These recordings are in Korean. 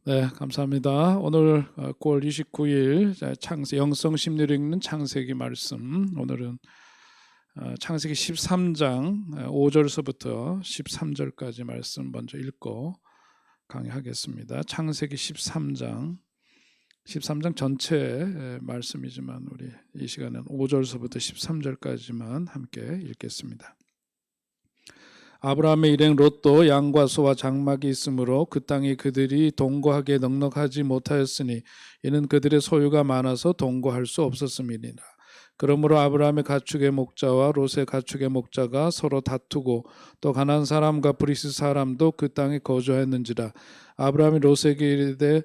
네, 감사합니다. 오늘 9월 29일 영성 심리를 읽는 창세기 말씀. 오늘은 창세기 13장 5절서부터 13절까지 말씀 먼저 읽고 강의하겠습니다. 창세기 13장 전체 말씀이지만 우리 이 시간은 5절서부터 13절까지만 함께 읽겠습니다. 아브라함의 일행 롯도 양과 소와 장막이 있으므로 그 땅이 그들이 동거하기에 넉넉하지 못하였으니 이는 그들의 소유가 많아서 동거할 수 없었음이니라. 그러므로 아브라함의 가축의 목자와 롯의 가축의 목자가 서로 다투고 또 가나안 사람과 브리스 사람도 그 땅에 거주하였는지라. 아브라함이 롯에게 이르되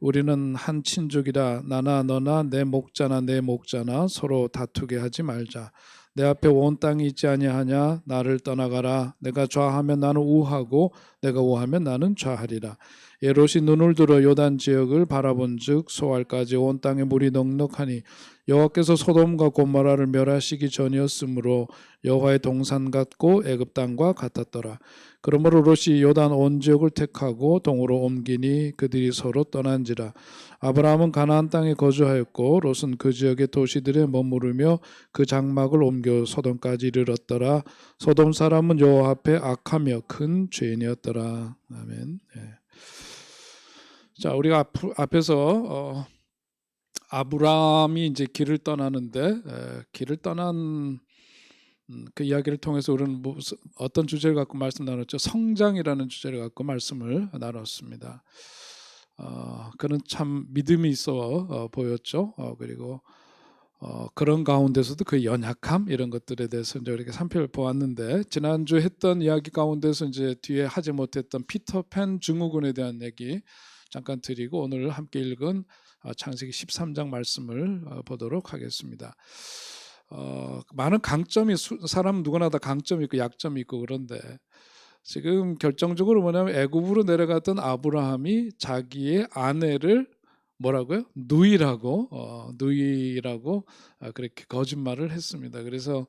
우리는 한 친족이라 나나 너나 내 목자나 내 목자나 서로 다투게 하지 말자. 내 앞에 온 땅이 있지 아니하냐. 나를 떠나가라. 내가 좌하면 나는 우하고 내가 우하면 나는 좌하리라. 롯이 눈을 들어 요단 지역을 바라본즉 소알까지 온 땅에 물이 넉넉하니 여호와께서 소돔과 고모라를 멸하시기 전이었으므로 여호와의 동산 같고 애굽 땅과 같았더라. 그러므로 롯이 요단 온 지역을 택하고 동으로 옮기니 그들이 서로 떠난지라. 아브라함은 가나안 땅에 거주하였고 롯은 그 지역의 도시들에 머무르며 그 장막을 옮겨 소돔까지 이르렀더라. 소돔 사람은 여호와 앞에 악하며 큰 죄인이었더라. 아멘. 네. 자, 우리가 앞에서 아브라함이 이제 길을 떠나는데 길을 떠난 그 이야기를 통해서 우리는 어떤 주제를 갖고 말씀 나눴죠? 성장이라는 주제를 갖고 말씀을 나눴습니다. 그는 참 믿음이 있어 보였죠. 그리고 그런 가운데서도 그 연약함 이런 것들에 대해서 이제 이렇게 살펴보았는데 지난주 했던 이야기 가운데서 이제 뒤에 하지 못했던 피터팬 증후군에 대한 얘기 잠깐 드리고 오늘 함께 읽은 창세기 13장 말씀을 보도록 하겠습니다. 많은 강점이 사람 누구나 다 강점이 있고 약점이 있고 그런데 지금 결정적으로 뭐냐면 애굽으로 내려갔던 아브라함이 자기의 아내를 뭐라고요? 누이라고 그렇게 거짓말을 했습니다. 그래서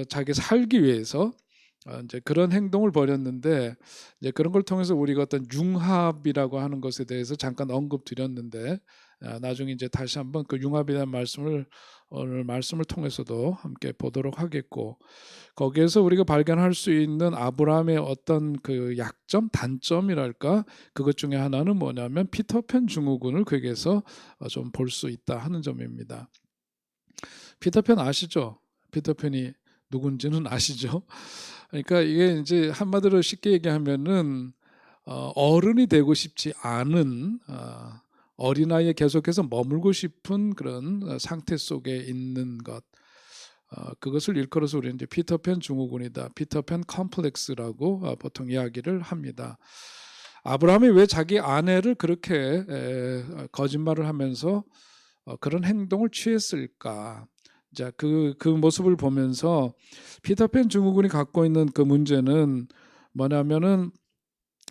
자기 살기 위해서 이제 그런 행동을 벌였는데 이제 그런 걸 통해서 우리가 어떤 융합이라고 하는 것에 대해서 잠깐 언급드렸는데 나중에 이제 다시 한번 그 융합에 대한 말씀을 오늘 말씀을 통해서도 함께 보도록 하겠고 거기에서 우리가 발견할 수 있는 아브라함의 어떤 그 약점, 단점이랄까 그것 중에 하나는 뭐냐면 피터팬 증후군을 거기에서 좀 볼 수 있다 하는 점입니다. 피터팬 아시죠? 피터팬이 누군지는 아시죠? 그러니까 이게 이제 한마디로 쉽게 얘기하면은 어른이 되고 싶지 않은 어린아이에 계속해서 머물고 싶은 그런 상태 속에 있는 것. 그것을 일컬어서 우리는 이제 피터팬 증후군이다. 피터팬 컴플렉스라고 보통 이야기를 합니다. 아브라함이 왜 자기 아내를 그렇게 거짓말을 하면서 그런 행동을 취했을까? 자, 그 모습을 보면서 피터팬 증후군이 갖고 있는 그 문제는 뭐냐면은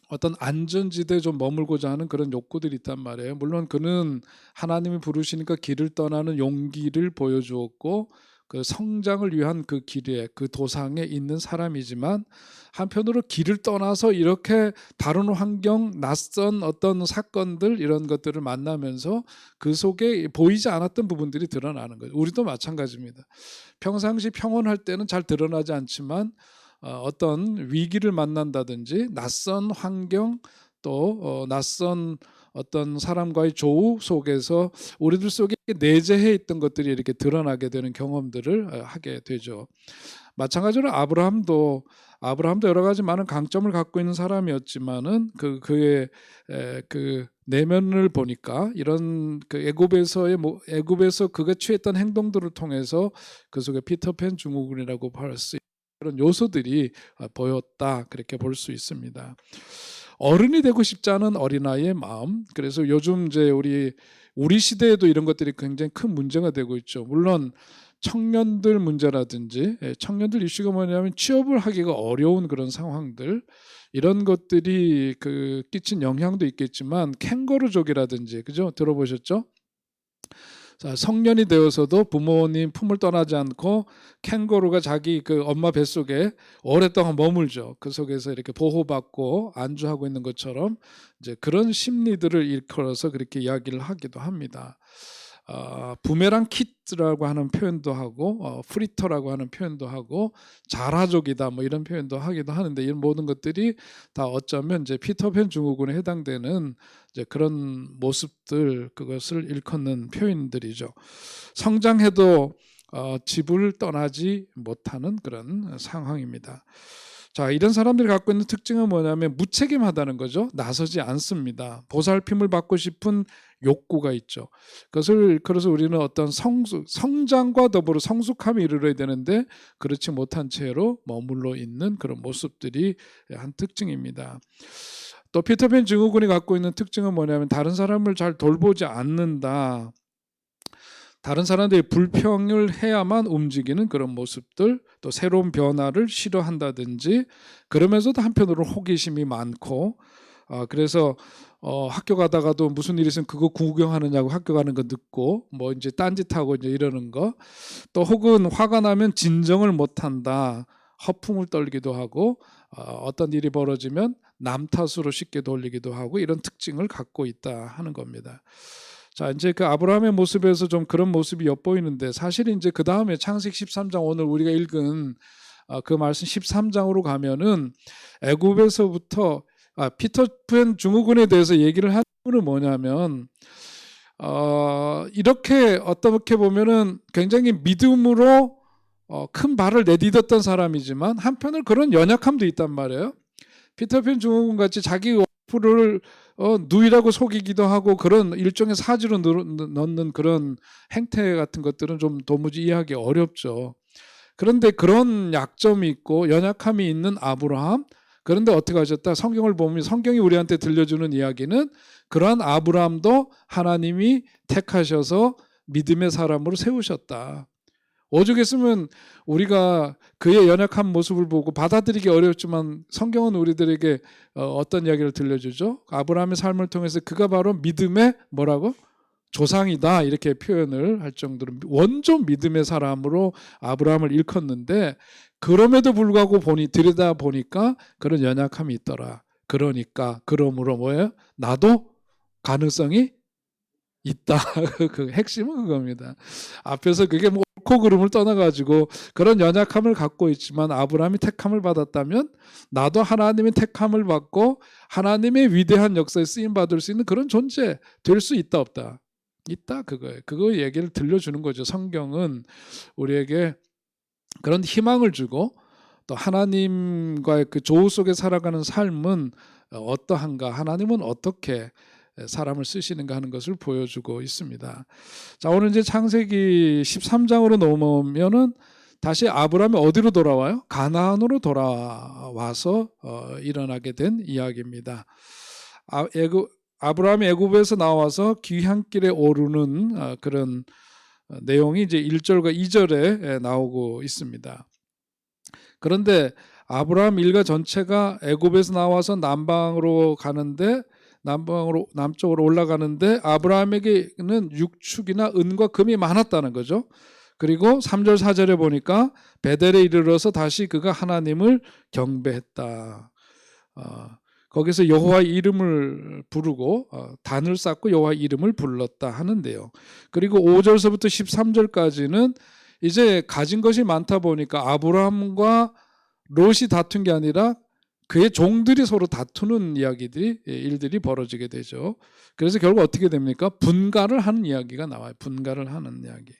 어떤 안전지대에 좀 머물고자 하는 그런 욕구들이 있단 말이에요. 물론 그는 하나님이 부르시니까 길을 떠나는 용기를 보여주었고 그 성장을 위한 그 길에 그 도상에 있는 사람이지만 한편으로 길을 떠나서 이렇게 다른 환경, 낯선 어떤 사건들 이런 것들을 만나면서 그 속에 보이지 않았던 부분들이 드러나는 거예요. 우리도 마찬가지입니다. 평상시 평온할 때는 잘 드러나지 않지만 어떤 위기를 만난다든지 낯선 환경 또 낯선 어떤 사람과의 조우 속에서 우리들 속에 내재해 있던 것들이 이렇게 드러나게 되는 경험들을 하게 되죠. 마찬가지로 아브라함도 여러 가지 많은 강점을 갖고 있는 사람이었지만은 그의 그 내면을 보니까 이런 그 애굽에서 그가 취했던 행동들을 통해서 그 속에 피터팬 증후군이라고 할 수 그런 요소들이 보였다 그렇게 볼 수 있습니다. 어른이 되고 싶지 않은 어린아이의 마음. 그래서 요즘 이제 우리 시대에도 이런 것들이 굉장히 큰 문제가 되고 있죠. 물론 청년들 문제라든지 청년들 이슈가 뭐냐면 취업을 하기가 어려운 그런 상황들 이런 것들이 끼친 영향도 있겠지만 캥거루족이라든지 그죠? 들어보셨죠? 자, 성년이 되어서도 부모님 품을 떠나지 않고 캥거루가 자기 그 엄마 뱃속에 오랫동안 머물죠. 그 속에서 이렇게 보호받고 안주하고 있는 것처럼 이제 그런 심리들을 일컬어서 그렇게 이야기를 하기도 합니다. 부메랑 키트라고 하는 표현도 하고 프리터라고 하는 표현도 하고 자라족이다 뭐 이런 표현도 하기도 하는데, 이런 모든 것들이 다 어쩌면 이제 피터팬 증후군에 해당되는 이제 그런 모습들, 그것을 일컫는 표현들이죠. 성장해도 집을 떠나지 못하는 그런 상황입니다. 자, 이런 사람들이 갖고 있는 특징은 뭐냐면 무책임하다는 거죠. 나서지 않습니다. 보살핌을 받고 싶은 욕구가 있죠. 그래서 우리는 어떤 성장과 더불어 성숙함에 이르러야 되는데 그렇지 못한 채로 머물러 있는 그런 모습들이 한 특징입니다. 또 피터팬 증후군이 갖고 있는 특징은 뭐냐면 다른 사람을 잘 돌보지 않는다. 다른 사람들이 불평을 해야만 움직이는 그런 모습들, 또 새로운 변화를 싫어한다든지, 그러면서도 한편으로 호기심이 많고, 그래서 학교 가다가도 무슨 일 있으면 그거 구경하느냐고 학교 가는 거 늦고 뭐 이제 딴짓하고 이제 이러는 거, 또 혹은 화가 나면 진정을 못한다, 허풍을 떨기도 하고 어떤 일이 벌어지면 남 탓으로 쉽게 돌리기도 하고, 이런 특징을 갖고 있다 하는 겁니다. 자, 이제 그 아브라함의 모습에서 좀 그런 모습이 엿보이는데, 사실 이제 그 다음에 창세기 13장, 오늘 우리가 읽은 그 말씀 13장으로 가면은 애굽에서부터 피터팬 증후군에 대해서 얘기를 하는 건 뭐냐면, 이렇게 어떻게 보면은 굉장히 믿음으로 큰 발을 내딛었던 사람이지만 한편으로 그런 연약함도 있단 말이에요. 피터팬 증후군 같이 자기 와이프를 누이라고 속이기도 하고 그런 일종의 사지로 넣는 그런 행태 같은 것들은 좀 도무지 이해하기 어렵죠. 그런데 그런 약점이 있고 연약함이 있는 아브라함, 그런데 어떻게 하셨다? 성경을 보면, 성경이 우리한테 들려주는 이야기는 그러한 아브라함도 하나님이 택하셔서 믿음의 사람으로 세우셨다. 오죽했으면 우리가 그의 연약한 모습을 보고 받아들이기 어렵지만 성경은 우리들에게 어떤 이야기를 들려주죠? 아브라함의 삶을 통해서 그가 바로 믿음의 뭐라고? 조상이다, 이렇게 표현을 할 정도로 원조 믿음의 사람으로 아브라함을 일컫는데, 그럼에도 불구하고 들여다 보니까 그런 연약함이 있더라. 그러므로 뭐예요? 나도 가능성이 있다. 그 핵심은 그겁니다. 앞에서 그게 뭐 옳고 그름을 떠나가지고 그런 연약함을 갖고 있지만 아브라함이 택함을 받았다면 나도 하나님의 택함을 받고 하나님의 위대한 역사에 쓰임 받을 수 있는 그런 존재 될 수 있다 없다? 있다, 그거예요. 그거 얘기를 들려주는 거죠. 성경은 우리에게 그런 희망을 주고, 또 하나님과의 그 조우 속에 살아가는 삶은 어떠한가, 하나님은 어떻게 사람을 쓰시는가 하는 것을 보여주고 있습니다. 자, 오늘 이제 창세기 13장으로 넘어오면은 다시 아브라함이 어디로 돌아와요? 가나안으로 돌아와서 일어나게 된 이야기입니다. 아브라함이 애굽에서 나와서 귀향길에 오르는 그런 내용이 이제 1절과 2절에 나오고 있습니다. 그런데 아브라함 일가 전체가 애굽에서 나와서 남쪽으로 올라가는데 아브라함에게는 육축이나 은과 금이 많았다는 거죠. 그리고 3절 4절에 보니까 베델에 이르러서 다시 그가 하나님을 경배했다. 거기서 여호와의 이름을 부르고 단을 쌓고 여호와의 이름을 불렀다 하는데요. 그리고 5절서부터 13절까지는 이제 가진 것이 많다 보니까 아브라함과 롯이 다툰 게 아니라 그의 종들이 서로 다투는 일들이 벌어지게 되죠. 그래서 결국 어떻게 됩니까? 분가를 하는 이야기가 나와요. 분가를 하는 이야기.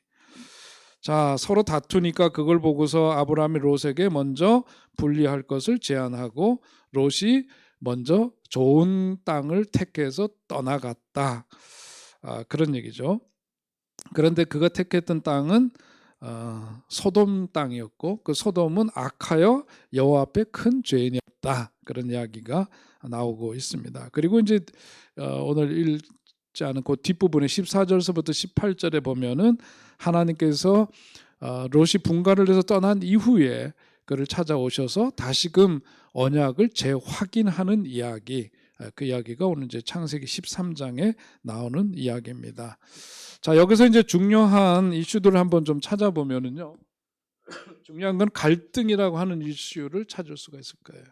자, 서로 다투니까 그걸 보고서 아브라함이 롯에게 먼저 분리할 것을 제안하고 롯이 먼저 좋은 땅을 택해서 떠나갔다. 그런 얘기죠. 그런데 그가 택했던 땅은 소돔 땅이었고, 그 소돔은 악하여 여호와 앞에 큰 죄인이었다. 그런 이야기가 나오고 있습니다. 그리고 이제 오늘 읽지 않은 그 뒷부분에 14절서부터 18절에 보면은 하나님께서 롯이 분가를 해서 떠난 이후에 그를 찾아오셔서 다시금 언약을 재확인하는 이야기, 그 이야기가 오늘 이제 창세기 13장에 나오는 이야기입니다. 자, 여기서 이제 중요한 이슈들을 한번 좀 찾아보면은요. 중요한 건 갈등이라고 하는 이슈를 찾을 수가 있을 거예요.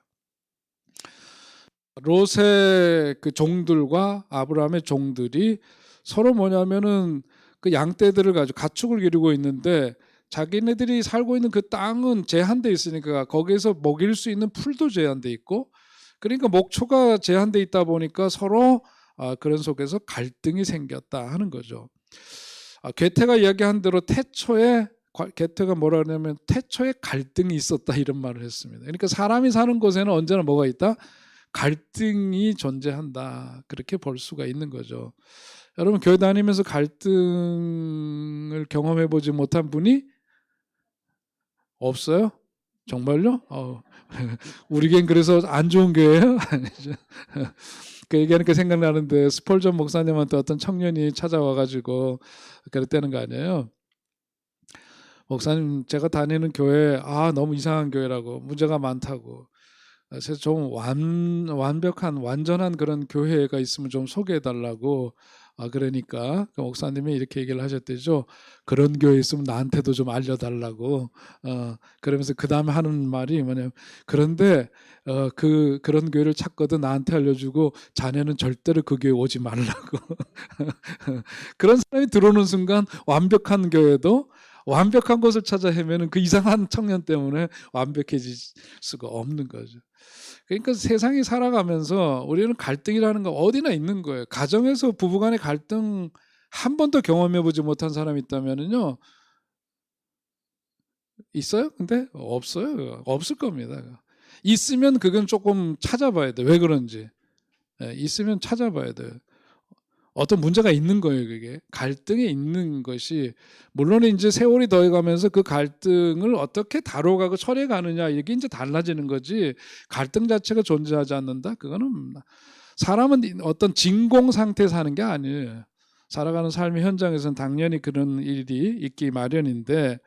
롯의 그 종들과 아브라함의 종들이 서로 뭐냐면은 그 양떼들을 가지고 가축을 기르고 있는데 자기네들이 살고 있는 그 땅은 제한돼 있으니까 거기에서 먹일 수 있는 풀도 제한돼 있고 그러니까 목초가 제한돼 있다 보니까 서로 그런 속에서 갈등이 생겼다 하는 거죠. 괴테가 이야기한 대로 괴테가 뭐라 하냐면 태초에 갈등이 있었다 이런 말을 했습니다. 그러니까 사람이 사는 곳에는 언제나 뭐가 있다? 갈등이 존재한다. 그렇게 볼 수가 있는 거죠. 여러분 교회 다니면서 갈등을 경험해 보지 못한 분이 없어요? 정말요? 우리 교회는 그래서 안 좋은 교회예요? 그 얘기하니까 생각나는데 스폴전 목사님한테 어떤 청년이 찾아와가지고 그랬다는 거 아니에요? 목사님 제가 다니는 교회 너무 이상한 교회라고 문제가 많다고 그래서 좀 완벽한 완전한 그런 교회가 있으면 좀 소개해달라고 그러니까 그 목사님이 이렇게 얘기를 하셨대죠. 그런 교회 있으면 나한테도 좀 알려달라고 그러면서 그 다음에 하는 말이 뭐냐면 그런데 그런 교회를 찾거든 나한테 알려주고 자네는 절대로 그 교회 오지 말라고 그런 사람이 들어오는 순간 완벽한 교회도 완벽한 곳을 찾아 헤매는 그 이상한 청년 때문에 완벽해질 수가 없는 거죠. 그러니까 세상이 살아가면서 우리는 갈등이라는 거 어디나 있는 거예요. 가정에서 부부간의 갈등 한 번도 경험해보지 못한 사람이 있다면요, 있어요? 근데 없어요. 없을 겁니다. 있으면 그건 조금 찾아봐야 돼. 왜 그런지. 있으면 찾아봐야 돼요. 어떤 문제가 있는 거예요, 그게. 갈등이 있는 것이, 물론 이제 세월이 더해가면서 그 갈등을 어떻게 다뤄가고 처리해 가느냐, 이게 이제 달라지는 거지, 갈등 자체가 존재하지 않는다? 그거는, 사람은 어떤 진공 상태에 사는 게 아니에요. 살아가는 삶의 현장에서는 당연히 그런 일이 있기 마련인데,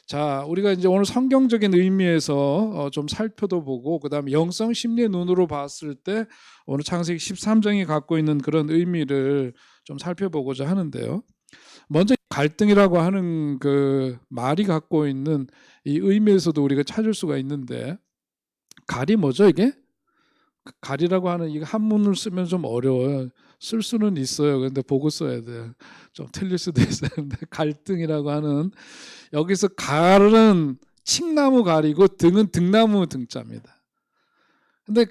자, 우리가 이제 오늘 성경적인 의미에서 좀 살펴도 보고, 그 다음에 영성 심리의 눈으로 봤을 때, 오늘 창세기 13장이 갖고 있는 그런 의미를 좀 살펴보고자 하는데요. 먼저 갈등이라고 하는 그 말이 갖고 있는 이 의미에서도 우리가 찾을 수가 있는데, 갈이 뭐죠, 이게? 갈이라고 하는 이 한문을 쓰면 좀 어려워요. 쓸 수는 있어요. 근데 보고 써야 돼요. 좀 틀릴 수도 있어요. 근데 갈등이라고 하는, 여기서 갈은 칡나무 갈이고 등은 등나무 등자입니다. 근데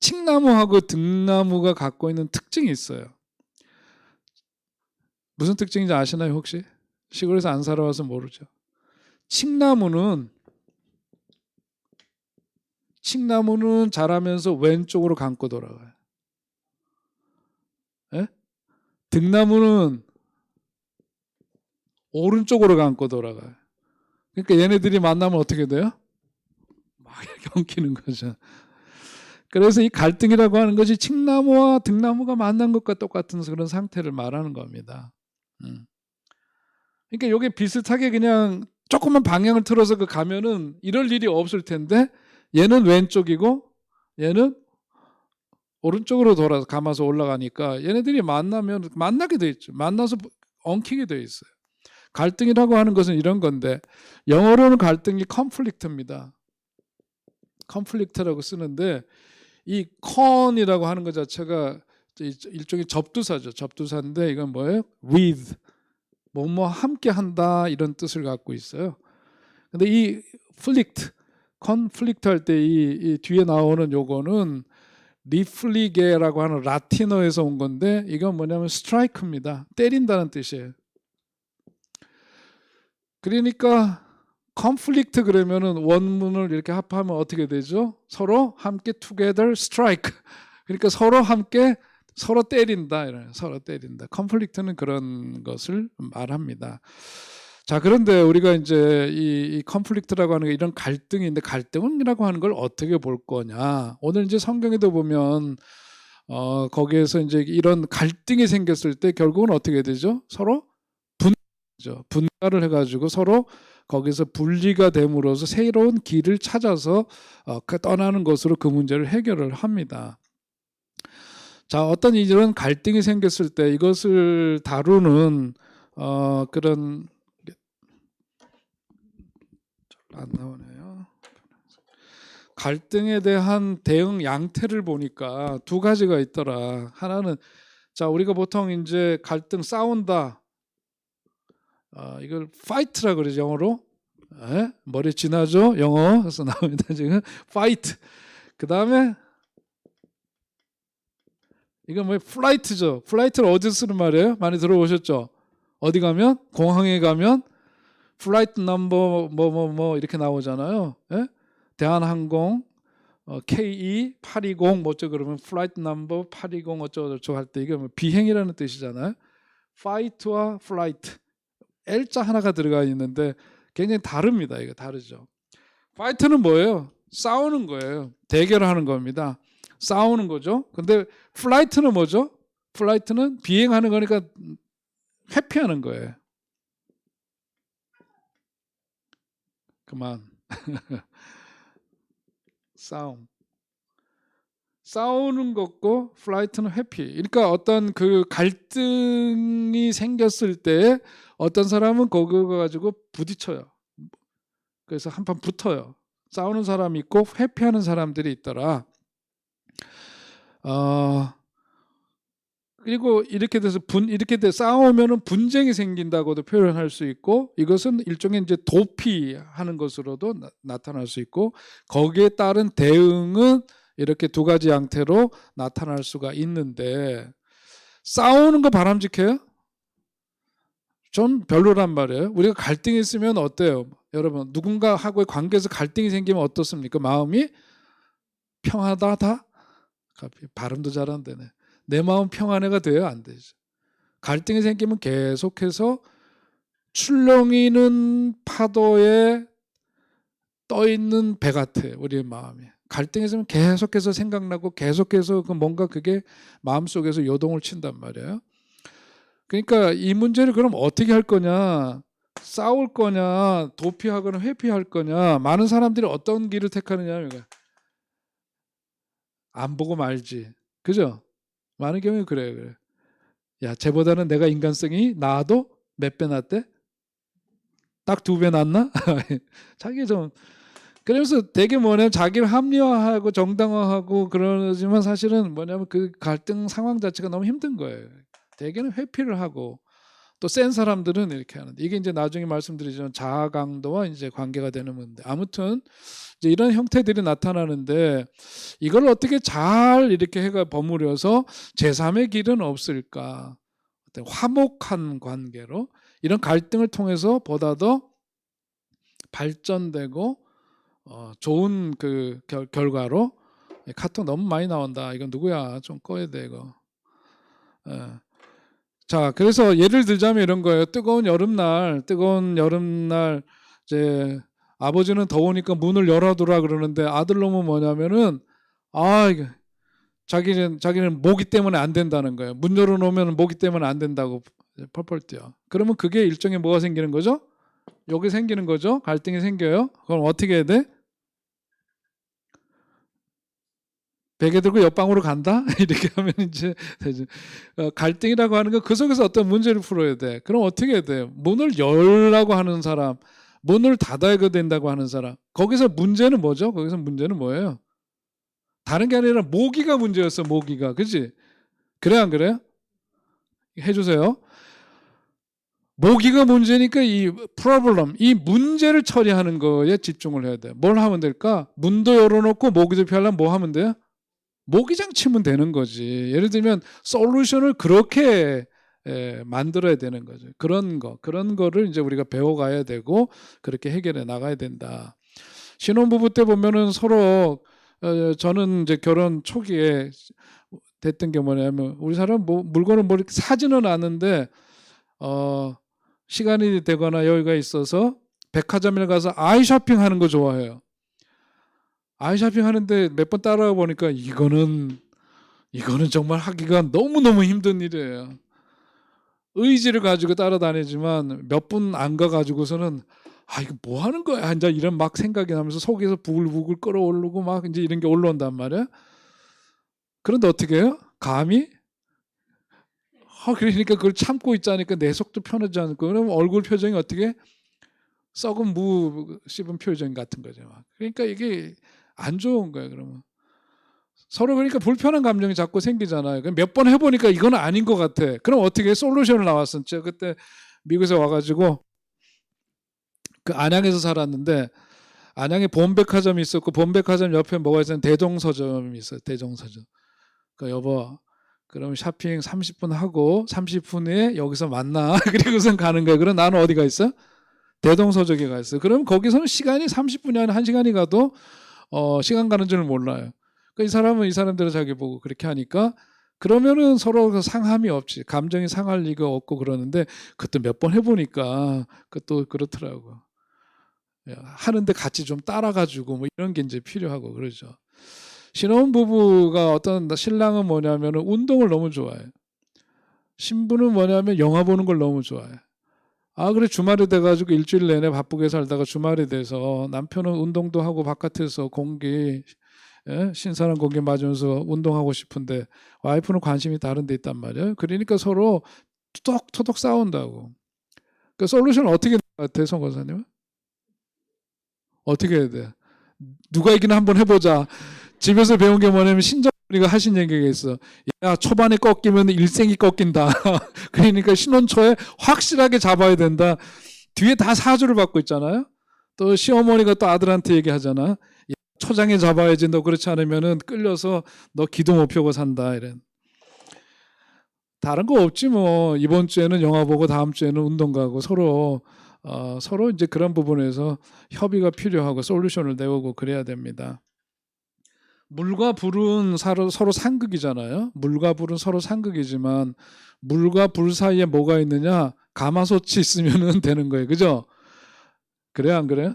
칡나무하고 등나무가 갖고 있는 특징이 있어요. 무슨 특징인지 아시나요, 혹시? 시골에서 안 살아와서 모르죠. 칡나무는 자라면서 왼쪽으로 감고 돌아가요. 예? 등나무는 오른쪽으로 감고 돌아가요. 그러니까 얘네들이 만나면 어떻게 돼요? 막 이렇게 엉키는 거죠. 그래서 이 갈등이라고 하는 것이 칡나무와 등나무가 만난 것과 똑같은 그런 상태를 말하는 겁니다. 그러니까 이게 비슷하게 그냥 조금만 방향을 틀어서 가면은 이럴 일이 없을 텐데 얘는 왼쪽이고 얘는 오른쪽으로 돌아서 감아서 올라가니까 얘네들이 만나게 돼 있죠. 만나서 엉키게 돼 있어요. 갈등이라고 하는 것은 이런 건데 영어로는 갈등이 conflict입니다. conflict라고 쓰는데 이 con이라고 하는 것 자체가 일종의 접두사죠. 접두사인데 이건 뭐예요? with 뭐뭐 함께 한다 이런 뜻을 갖고 있어요. 근데 이 conflict 할 때 이 뒤에 나오는 요거는 리플리게라고 하는 라틴어에서 온 건데 이건 뭐냐면 스트라이크입니다. 때린다는 뜻이에요. 그러니까 conflict 그러면은 원문을 이렇게 합하면 어떻게 되죠? 서로 함께 together strike. 그러니까 서로 함께 서로 때린다. 서로 때린다. conflict는 그런 것을 말합니다. 자, 그런데 우리가 이제 이 conflict라고 하는 게 이런 갈등인데 갈등이라고 하는 걸 어떻게 볼 거냐? 오늘 이제 성경에도 보면 거기에서 이제 이런 갈등이 생겼을 때 결국은 어떻게 되죠? 서로 분가를 해가지고 서로 거기서 분리가 됨으로써 새로운 길을 찾아서 떠나는 것으로 그 문제를 해결을 합니다. 자, 어떤 이런 갈등이 생겼을 때 이것을 다루는 그런 안 나오네요. 갈등에 대한 대응 양태를 보니까 두 가지가 있더라. 하나는 자, 우리가 보통 이제 갈등 싸운다. 이걸 fight라 그러죠, 영어로. 머리 지나죠? 영어에서 나옵니다. 지금 fight. 그 다음에 이건 뭐 플라이트죠. 플라이트를 어디서 쓰는 말이에요? 많이 들어보셨죠? 어디 가면 공항에 가면 플라이트 넘버 뭐 이렇게 나오잖아요. 예? 대한항공 KE 820 뭐죠 그러면 플라이트 넘버 820 어쩌고저쩌고 할 때 이게 뭐 비행이라는 뜻이잖아요. 파이트와 플라이트 L자 하나가 들어가 있는데 굉장히 다릅니다. 이거 다르죠. 파이트는 뭐예요? 싸우는 거예요. 대결하는 겁니다. 싸우는 거죠. 근데 플라이트는 뭐죠? 플라이트는 비행하는 거니까 회피하는 거예요. 그만. 싸우는 것고 플라이트는 회피. 그러니까 어떤 그 갈등이 생겼을 때 어떤 사람은 그거 가지고 부딪혀요. 그래서 한판 붙어요. 싸우는 사람이 있고 회피하는 사람들이 있더라. 그리고 이렇게 돼서 이렇게 돼 싸우면은 분쟁이 생긴다고도 표현할 수 있고 이것은 일종의 이제 도피하는 것으로도 나타날 수 있고 거기에 따른 대응은 이렇게 두 가지 형태로 나타날 수가 있는데 싸우는 거 바람직해요? 전 별로란 말이에요. 우리가 갈등이 있으면 어때요? 여러분 누군가하고의 관계에서 갈등이 생기면 어떻습니까? 마음이 평하다? 발음도 잘 안 되네. 내 마음 평안해가 돼요? 안 되죠. 갈등이 생기면 계속해서 출렁이는 파도에 떠있는 배 같아요. 우리의 마음이. 갈등이 있으면 계속해서 생각나고 계속해서 뭔가 그게 마음속에서 요동을 친단 말이에요. 그러니까 이 문제를 그럼 어떻게 할 거냐, 싸울 거냐, 도피하거나 회피할 거냐, 많은 사람들이 어떤 길을 택하느냐, 안 보고 말지, 그죠? 많은 경우에 그래. 야, 쟤보다는 내가 인간성이 나아도 몇 배 낫대? 딱 2배 낫나? 자기 좀 그래서 되게 뭐냐면 자기를 합리화하고 정당화하고 그러지만 사실은 뭐냐면 그 갈등 상황 자체가 너무 힘든 거예요. 대개는 회피를 하고 또 센 사람들은 이렇게 하는데 이게 이제 나중에 말씀드리지만 자아 강도와 이제 관계가 되는 건데 아무튼 이제 이런 형태들이 나타나는데 이걸 어떻게 잘 이렇게 해가 버무려서 제3의 길은 없을까? 어떤 화목한 관계로 이런 갈등을 통해서 보다 더 발전되고 좋은 그 결과로 카톡 너무 많이 나온다. 이건 누구야? 좀 꺼야 돼 이거. 자, 그래서 예를 들자면 이런 거예요. 뜨거운 여름날 이제 아버지는 더우니까 문을 열어두라 그러는데 아들 놈은 뭐냐면은 이게 자기는 모기 때문에 안 된다는 거예요. 문 열어놓으면 모기 때문에 안 된다고 펄펄 뛰어. 그러면 그게 일종의 뭐가 생기는 거죠? 여기 생기는 거죠. 갈등이 생겨요. 그럼 어떻게 해야 돼? 베개 들고 옆방으로 간다? 이렇게 하면 이제 갈등이라고 하는 건 그 속에서 어떤 문제를 풀어야 돼. 그럼 어떻게 해야 돼? 문을 열라고 하는 사람, 문을 닫아야 된다고 하는 사람. 거기서 문제는 뭐죠? 거기서 문제는 뭐예요? 다른 게 아니라 모기가 문제였어. 모기가. 그치? 그래 안 그래요? 해주세요. 모기가 문제니까 이 프로블럼, 이 문제를 처리하는 거에 집중을 해야 돼. 뭘 하면 될까? 문도 열어놓고 모기도 피하려면 뭐 하면 돼요? 모기장 치면 되는 거지. 예를 들면 솔루션을 그렇게 만들어야 되는 거죠. 그런 거를 이제 우리가 배워가야 되고 그렇게 해결해 나가야 된다. 신혼부부 때 보면은 서로 저는 이제 결혼 초기에 됐던 게 뭐냐면 우리 사람 뭐 물건을 뭐 이렇게 사지는 않는데 시간이 되거나 여유가 있어서 백화점에 가서 아이 쇼핑하는 거 좋아해요. 아이 쇼핑 하는데 몇 번 따라가 보니까 이거는 정말 하기가 너무너무 힘든 일이에요. 의지를 가지고 따라다니지만 몇 분 안 가가지고서는 이거 뭐 하는 거야? 이제 이런 막 생각이 나면서 속에서 부글부글 끓어오르고 막 이제 이런 게 올라온단 말이야. 그런데 어떻게 해요? 감히? 그러니까 그걸 참고 있자니까 내 속도 편하지 않고 그럼 얼굴 표정이 어떻게 썩은 무 씹은 표정 같은 거죠. 그러니까 이게 안 좋은 거예요. 그러면 서로 그러니까 불편한 감정이 자꾸 생기잖아요. 몇 번 해보니까 이건 아닌 것 같아. 그럼 어떻게 솔루션을 나왔어? 제가 그때 미국에서 와가지고 그 안양에서 살았는데 안양에 본백화점이 있었고 본백화점 옆에 뭐가 있었냐면 대종서점이 있어요. 대종서점. 그 여보 그럼 쇼핑 30분 하고 30분 후에 여기서 만나. 그리고선 가는 거예요. 그럼 나는 어디가 있어? 대동서적에 가 있어. 그럼 거기서는 시간이 30분이 아니라 1시간이 가도 시간 가는 줄을 몰라요. 그러니까 이 사람은 이 사람대로 자기 보고 그렇게 하니까 그러면은 서로 상함이 없지. 감정이 상할 리가 없고 그러는데 그것도 몇 번 해보니까 그것도 그렇더라고. 하는데 같이 좀 따라가지고 뭐 이런 게 이제 필요하고 그러죠. 신혼부부가 어떤 신랑은 뭐냐면 운동을 너무 좋아해요. 신부는 뭐냐면 영화 보는 걸 너무 좋아해요. 그래 주말이 돼가지고 일주일 내내 바쁘게 살다가 주말이 돼서 남편은 운동도 하고 바깥에서 공기 신선한 공기 맞으면서 운동하고 싶은데 와이프는 관심이 다른 데 있단 말이에요. 그러니까 서로 토독토독 싸운다고. 그 솔루션 어떻게 될 것 같아요, 송 권사님은? 어떻게 해야 돼? 누가 이기나 한번 해보자. 집에서 배운 게 뭐냐면 신정이가 하신 얘기가 있어. 야 초반에 꺾이면 일생이 꺾인다. 그러니까 신혼 초에 확실하게 잡아야 된다. 뒤에 다 사주를 받고 있잖아요. 또 시어머니가 또 아들한테 얘기하잖아. 야, 초장에 잡아야지. 너 그렇지 않으면은 끌려서 너 기도 못 펴고 산다. 이런. 다른 거 없지 뭐. 이번 주에는 영화 보고 다음 주에는 운동 가고 서로 이제 그런 부분에서 협의가 필요하고 솔루션을 내오고 그래야 됩니다. 물과 불은 서로 상극이잖아요. 물과 불은 서로 상극이지만 물과 불 사이에 뭐가 있느냐? 가마솥이 있으면 되는 거예요. 그죠? 그래요? 안 그래요?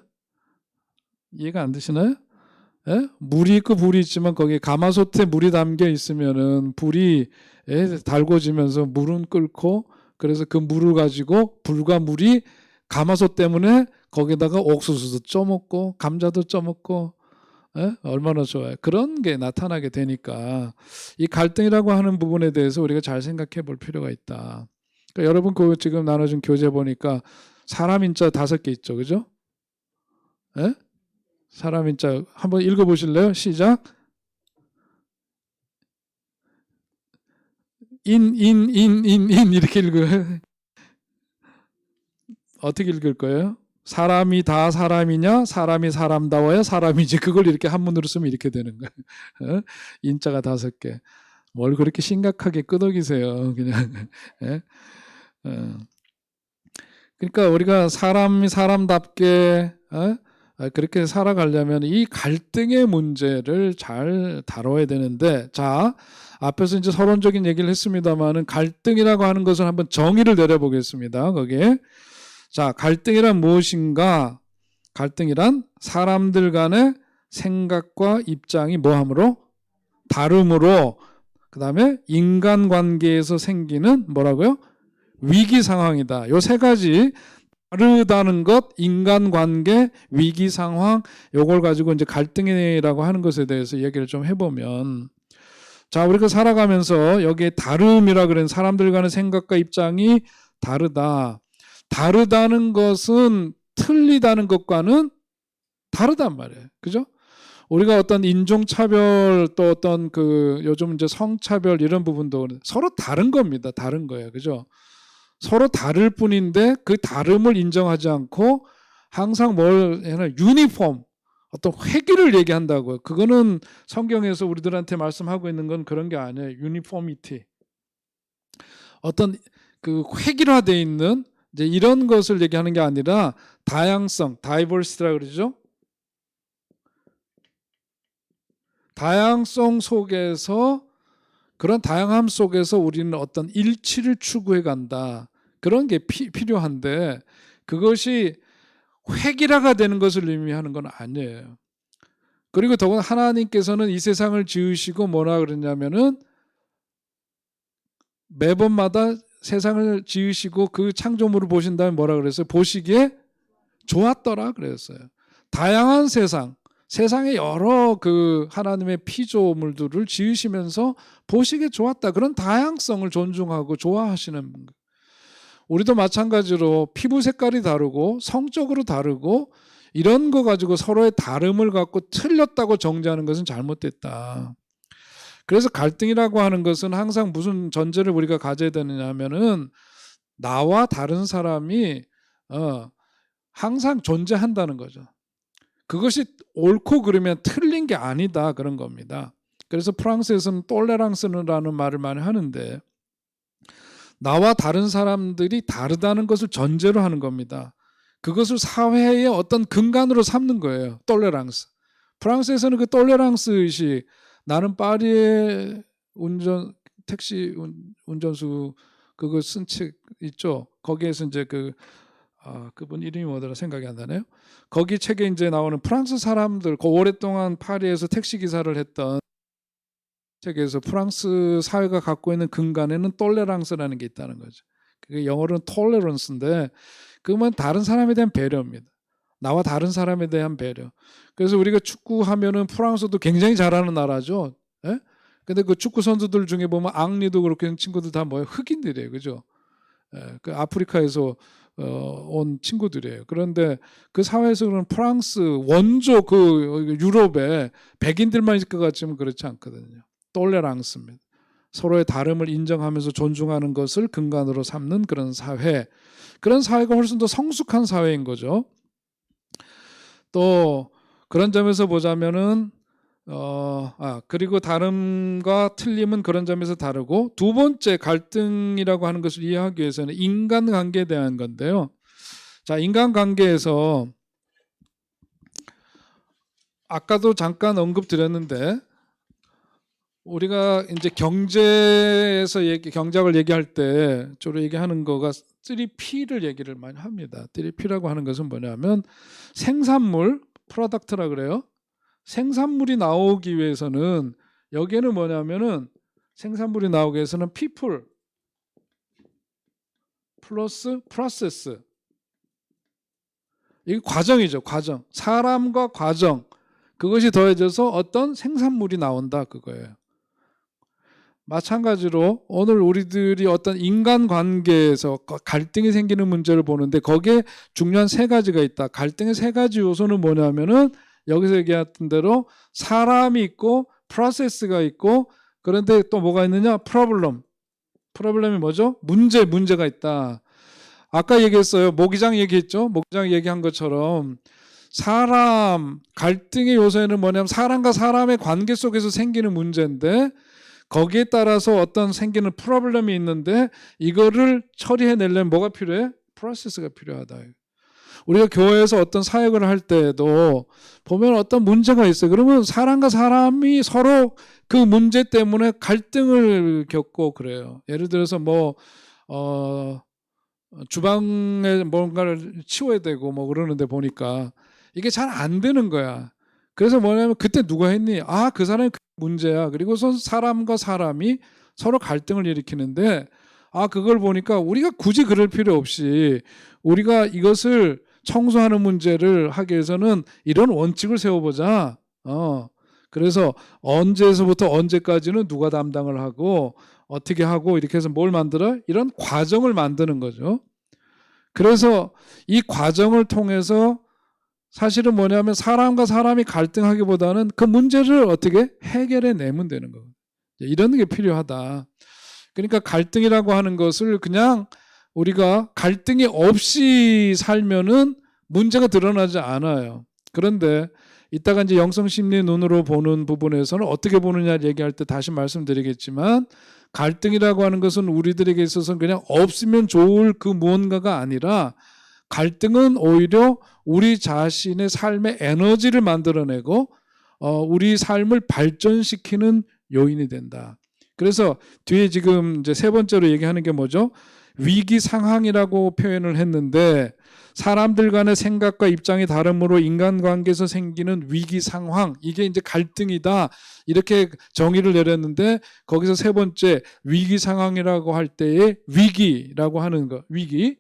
이해가 안 되시나요? 예? 물이 있고 불이 있지만 거기에 가마솥에 물이 담겨 있으면은 불이 달궈지면서 물은 끓고 그래서 그 물을 가지고 불과 물이 가마솥 때문에 거기다가 옥수수도 쪄먹고 감자도 쪄먹고 얼마나 좋아요. 그런 게 나타나게 되니까 이 갈등이라고 하는 부분에 대해서 우리가 잘 생각해 볼 필요가 있다. 그러니까 여러분 그 지금 나눠준 교재 보니까 사람 인자 5개 있죠. 그죠? 예? 사람 인자 한번 읽어보실래요? 시작. 인 이렇게 읽어요. 어떻게 읽을 거예요? 사람이 다 사람이냐? 사람이 사람다워야 사람이지. 그걸 이렇게 한문으로 쓰면 이렇게 되는 거예요. 인자가 5개. 뭘 그렇게 심각하게 끄덕이세요. 그냥. 그러니까 우리가 사람이 사람답게 그렇게 살아가려면 이 갈등의 문제를 잘 다뤄야 되는데, 자 앞에서 이제 서론적인 얘기를 했습니다만은 갈등이라고 하는 것을 한번 정의를 내려보겠습니다. 거기에 자 갈등이란 무엇인가? 갈등이란 사람들 간의 생각과 입장이 뭐함으로? 다름으로, 그 다음에 인간관계에서 생기는 뭐라고요? 위기 상황이다. 요 3가지 다르다는 것, 인간관계, 위기 상황, 요걸 가지고 이제 갈등이라고 하는 것에 대해서 얘기를 좀 해보면, 자 우리가 살아가면서 여기에 다름이라 그런 사람들 간의 생각과 입장이 다르다. 다르다는 것은 틀리다는 것과는 다르단 말이에요. 그죠? 우리가 어떤 인종차별 또 어떤 그 요즘 이제 성차별 이런 부분도 서로 다른 겁니다. 다른 거예요. 그죠? 서로 다를 뿐인데 그 다름을 인정하지 않고 항상 뭘 해나 유니폼 어떤 회귀를 얘기한다고요. 그거는 성경에서 우리들한테 말씀하고 있는 건 그런 게 아니에요. 유니포미티. 어떤 그 획일화되어 있는 이제 이런 것을 얘기하는 게 아니라 다양성, 다이버시티라 그러죠. 다양성 속에서 그런 다양함 속에서 우리는 어떤 일치를 추구해 간다. 그런 게 필요한데 그것이 획일화가 되는 것을 의미하는 건 아니에요. 그리고 더구나 하나님께서는 이 세상을 지으시고 뭐라 그러냐면은 매번마다 세상을 지으시고 그 창조물을 보신 다음에 뭐라 그랬어요? 보시기에 좋았더라 그랬어요. 다양한 세상, 세상에 여러 그 하나님의 피조물들을 지으시면서 보시기에 좋았다. 그런 다양성을 존중하고 좋아하시는 분. 우리도 마찬가지로 피부 색깔이 다르고 성적으로 다르고 이런 거 가지고 서로의 다름을 갖고 틀렸다고 정죄하는 것은 잘못됐다. 그래서 갈등이라고 하는 것은 항상 무슨 전제를 우리가 가져야 되느냐 하면은 나와 다른 사람이 항상 존재한다는 거죠. 그것이 옳고 그르면 틀린 게 아니다 그런 겁니다. 그래서 프랑스에서는 톨레랑스라는 말을 많이 하는데 나와 다른 사람들이 다르다는 것을 전제로 하는 겁니다. 그것을 사회의 어떤 근간으로 삼는 거예요. 톨레랑스. 프랑스에서는 그 톨레랑스 의식, 나는 파리의 택시 운전수 그거 쓴 책 있죠. 거기에서 이제 그분 이름이 뭐더라 생각이 안 나네요. 거기 책에 이제 나오는 프랑스 사람들, 오랫동안 파리에서 택시 기사를 했던 책에서 프랑스 사회가 갖고 있는 근간에는 톨레랑스라는 게 있다는 거죠. 그게 영어로는 톨레런스인데 그건 다른 사람에 대한 배려입니다. 나와 다른 사람에 대한 배려. 그래서 우리가 축구하면은 프랑스도 굉장히 잘하는 나라죠. 예? 근데 그 축구 선수들 중에 보면 앙리도 그렇게 친구들 다 뭐예요? 흑인들이에요, 그죠? 예, 그 아프리카에서 온 친구들이에요. 그런데 그 사회에서는 프랑스 원조 그 유럽에 백인들만 있을 것 같지만 그렇지 않거든요. 톨레랑스입니다. 서로의 다름을 인정하면서 존중하는 것을 근간으로 삼는 그런 사회. 그런 사회가 훨씬 더 성숙한 사회인 거죠. 또 그런 점에서 보자면은 그리고 다름과 틀림은 그런 점에서 다르고 두 번째 갈등이라고 하는 것을 이해하기 위해서는 인간관계에 대한 건데요. 자, 인간관계에서 아까도 잠깐 언급드렸는데 우리가 이제 경제에서 경제학을 얘기할 때 주로 얘기하는 거가 3P를 얘기를 많이 합니다. 3P라고 하는 것은 뭐냐면 생산물, 프로덕트라 그래요. 생산물이 나오기 위해서는 여기에는 뭐냐면은 생산물이 나오기 위해서는 people 플러스 프로세스. 이게 과정이죠. 과정. 사람과 과정. 그것이 더해져서 어떤 생산물이 나온다 그거예요. 마찬가지로 오늘 우리들이 어떤 인간관계에서 갈등이 생기는 문제를 보는데 거기에 중요한 세 가지가 있다. 갈등의 세 가지 요소는 뭐냐면은 여기서 얘기했던 대로 사람이 있고 프로세스가 있고 그런데 또 뭐가 있느냐? 프로블럼이 뭐죠? 문제가 있다. 아까 얘기했어요. 모기장 얘기했죠. 모기장 얘기한 것처럼 사람 갈등의 요소에는 뭐냐면 사람과 사람의 관계 속에서 생기는 문제인데 거기에 따라서 어떤 생기는 프로블럼이 있는데 이거를 처리해내려면 뭐가 필요해? 프로세스가 필요하다. 우리가 교회에서 어떤 사역을 할 때에도 보면 어떤 문제가 있어요. 그러면 사람과 사람이 서로 그 문제 때문에 갈등을 겪고 그래요. 예를 들어서 주방에 뭔가를 치워야 되고 뭐 그러는데 보니까 이게 잘 안 되는 거야. 그래서 뭐냐면 그때 누가 했니? 그 사람이 문제야. 그리고서 사람과 사람이 서로 갈등을 일으키는데 그걸 보니까 우리가 굳이 그럴 필요 없이 우리가 이것을 청소하는 문제를 하기 위해서는 이런 원칙을 세워보자. 그래서 언제서부터 언제까지는 누가 담당을 하고 어떻게 하고 이렇게 해서 뭘 만들어? 이런 과정을 만드는 거죠. 그래서 이 과정을 통해서 사실은 뭐냐면 사람과 사람이 갈등하기보다는 그 문제를 어떻게 해결해 내면 되는 거예요. 이런 게 필요하다. 그러니까 갈등이라고 하는 것을 그냥 우리가 갈등이 없이 살면은 문제가 드러나지 않아요. 그런데 이따가 이제 영성심리 눈으로 보는 부분에서는 어떻게 보느냐를 얘기할 때 다시 말씀드리겠지만 갈등이라고 하는 것은 우리들에게 있어서는 그냥 없으면 좋을 그 무언가가 아니라 갈등은 오히려 우리 자신의 삶의 에너지를 만들어내고 우리 삶을 발전시키는 요인이 된다. 그래서 뒤에 지금 이제 세 번째로 얘기하는 게 뭐죠? 위기 상황이라고 표현을 했는데 사람들 간의 생각과 입장이 다름으로 인간관계에서 생기는 위기 상황, 이게 이제 갈등이다 이렇게 정의를 내렸는데 거기서 세 번째 위기 상황이라고 할 때의 위기라고 하는 거, 위기,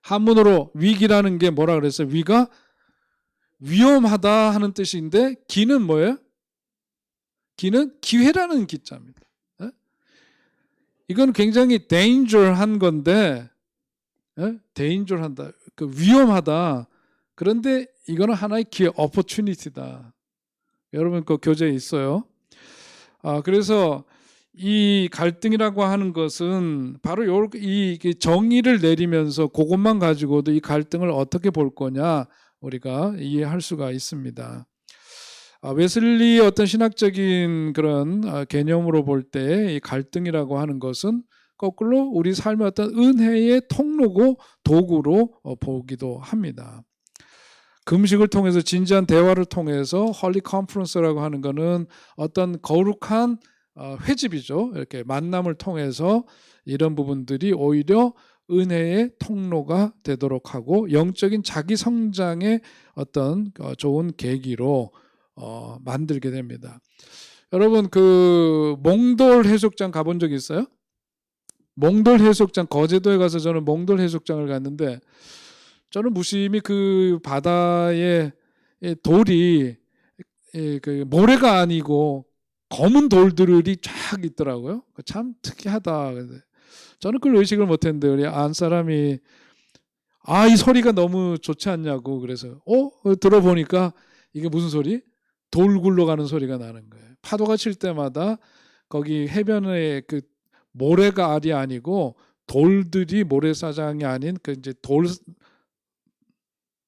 한문으로 위기라는 게 뭐라 그랬어요? 위가 위험하다 하는 뜻인데 기는 뭐예요? 기는 기회라는 기자입니다. 예? 이건 굉장히 danger한 건데, 예? danger한다. 그 위험하다. 그런데 이거는 하나의 기회, opportunity다. 여러분 그 교재에 있어요. 그래서 이 갈등이라고 하는 것은 바로 이 정의를 내리면서 그것만 가지고도 이 갈등을 어떻게 볼 거냐 우리가 이해할 수가 있습니다. 웨슬리의 어떤 신학적인 그런 개념으로 볼 때 이 갈등이라고 하는 것은 거꾸로 우리 삶의 어떤 은혜의 통로고 도구로 보기도 합니다. 금식을 통해서 진지한 대화를 통해서 홀리 컨퍼런스라고 하는 것은 어떤 거룩한 회집이죠. 이렇게 만남을 통해서 이런 부분들이 오히려 은혜의 통로가 되도록 하고 영적인 자기 성장의 어떤 좋은 계기로 만들게 됩니다. 여러분 그 몽돌 해수욕장 가본 적 있어요? 몽돌 해수욕장 거제도에 가서 저는 몽돌 해수욕장을 갔는데 저는 무심히 그 바다에 돌이 그 모래가 아니고 검은 돌들이 쫙 있더라고요. 참 특이하다. 저는 그걸 의식을 못했는데 우리 안 사람이 이 소리가 너무 좋지 않냐고 그래서 들어보니까 이게 무슨 소리? 돌 굴러가는 소리가 나는 거예요. 파도가 칠 때마다 거기 해변에 그 모래가 알이 아니고 돌들이 모래사장이 아닌 그 이제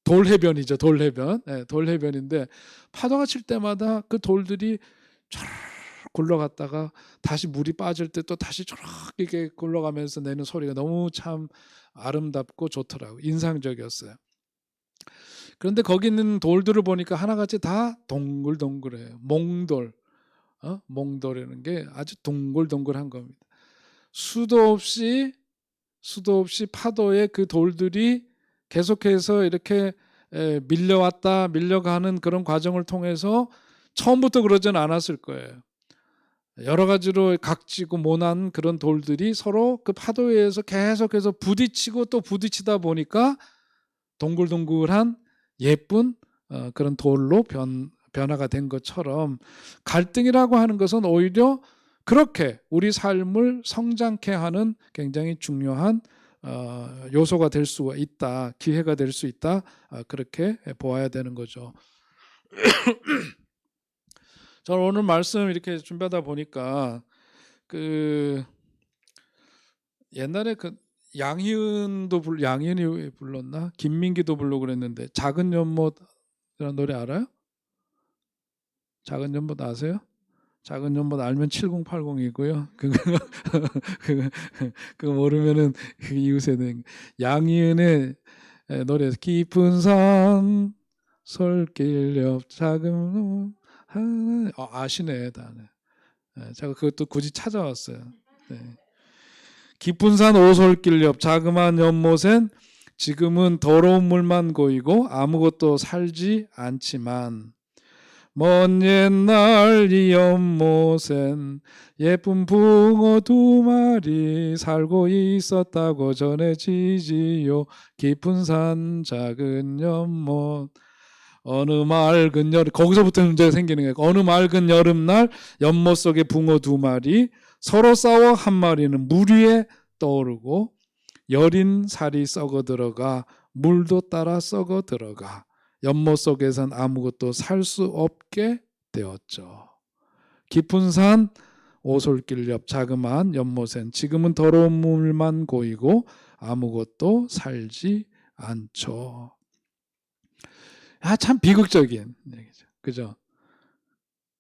돌해변이죠. 돌해변. 네, 돌해변인데 파도가 칠 때마다 그 돌들이 촤르 굴러갔다가 다시 물이 빠질 때 또 다시 촤르 이렇게 굴러가면서 내는 소리가 너무 참 아름답고 좋더라고요. 인상적이었어요. 그런데 거기 있는 돌들을 보니까 하나같이 다 동글동글해요. 몽돌. 몽돌이라는 게 아주 동글동글한 겁니다. 수도 없이 파도에 그 돌들이 계속해서 이렇게 밀려왔다 밀려가는 그런 과정을 통해서 처음부터 그러진 않았을 거예요. 여러 가지로 각지고 모난 그런 돌들이 서로 그 파도에 의해서 계속해서 부딪히고 또 부딪히다 보니까 동글동글한 예쁜 그런 돌로 변화가 된 것처럼 갈등이라고 하는 것은 오히려 그렇게 우리 삶을 성장케 하는 굉장히 중요한 요소가 될 수가 있다. 기회가 될 수 있다. 그렇게 보아야 되는 거죠. 저는 오늘 말씀 이렇게 준비하다 보니까 그 옛날에 그 양희은이 불렀나? 김민기도 부르고 그랬는데 작은 연못이라는 노래 알아요? 작은 연못 아세요? 작은 연못 알면 7080이고요. 그거 모르면은 그 이웃에 는 양희은의 노래 깊은 산 솔길 옆 작은 아시네 다네. 제가 그것도 굳이 찾아왔어요. 네. 깊은 산 오솔길 옆 자그마한 연못엔 지금은 더러운 물만 고이고 아무것도 살지 않지만 먼 옛날 이 연못엔 예쁜 붕어 2마리 살고 있었다고 전해지지요. 깊은 산 작은 연못 어느 맑은 여름 거기서부터 문제가 생기는 거예요. 어느 맑은 여름날 연못 속에 붕어 2마리 서로 싸워 한 마리는 물 위에 떠오르고 여린 살이 썩어 들어가 물도 따라 썩어 들어가 연못 속에선 아무것도 살 수 없게 되었죠. 깊은 산 오솔길 옆 자그마한 연못엔 지금은 더러운 물만 고이고 아무것도 살지 않죠. 참 비극적인 얘기죠. 그죠?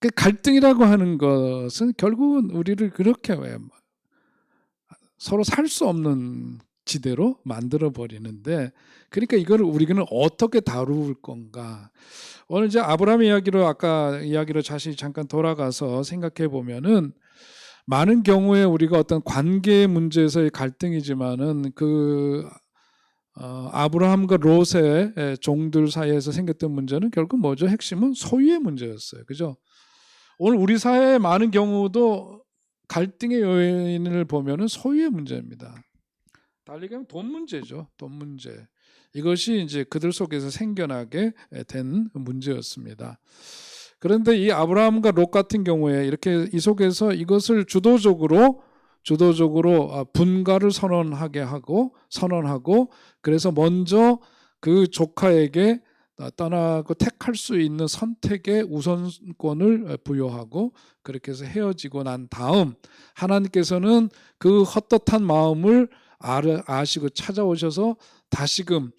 그 갈등이라고 하는 것은 결국은 우리를 그렇게 서로 살 수 없는 지대로 만들어 버리는데 그러니까 이걸 우리는 어떻게 다룰 건가? 오늘 이제 아브라함 이야기로 아까 이야기로 다시 잠깐 돌아가서 생각해 보면은 많은 경우에 우리가 어떤 관계 문제에서의 갈등이지만은 그 아브라함과 롯의 종들 사이에서 생겼던 문제는 결국 뭐죠? 핵심은 소유의 문제였어요. 그죠? 오늘 우리 사회의 많은 경우도 갈등의 요인을 보면은 소유의 문제입니다. 달리 하면 돈 문제죠. 돈 문제. 이것이 이제 그들 속에서 생겨나게 된 문제였습니다. 그런데 이 아브라함과 롯 같은 경우에 이렇게 이 속에서 이것을 주도적으로 분가를 선언하고 그래서 먼저 그 조카에게 떠나고 택할 수 있는 선택의 우선권을 부여하고 그렇게 해서 헤어지고 난 다음 하나님께서는 그 헛헛한 마음을 아시고 찾아오셔서 다시금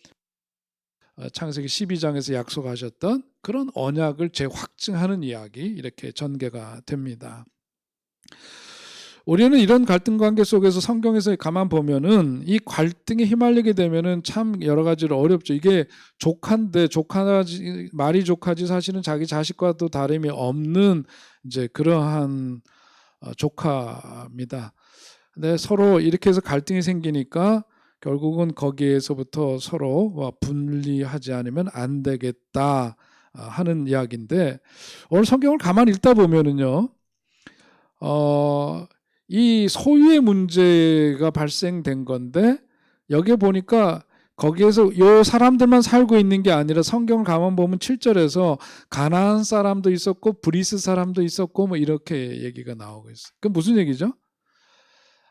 창세기 12장에서 약속하셨던 그런 언약을 재확증하는 이야기 이렇게 전개가 됩니다. 우리는 이런 갈등 관계 속에서 성경에서 가만 보면은 이 갈등에 휘말리게 되면은 참 여러 가지로 어렵죠. 이게 조카인데 말이 조카지 사실은 자기 자식과도 다름이 없는 이제 그러한 조카입니다. 근데 서로 이렇게 해서 갈등이 생기니까 결국은 거기에서부터 서로 분리하지 않으면 안 되겠다 하는 이야기인데 오늘 성경을 가만히 읽다 보면은요. 이 소유의 문제가 발생된 건데 여기에 보니까 거기에서 요 사람들만 살고 있는 게 아니라 성경을 가만 보면 7절에서 가나안 사람도 있었고 브리스 사람도 있었고 뭐 이렇게 얘기가 나오고 있어요. 그럼 무슨 얘기죠?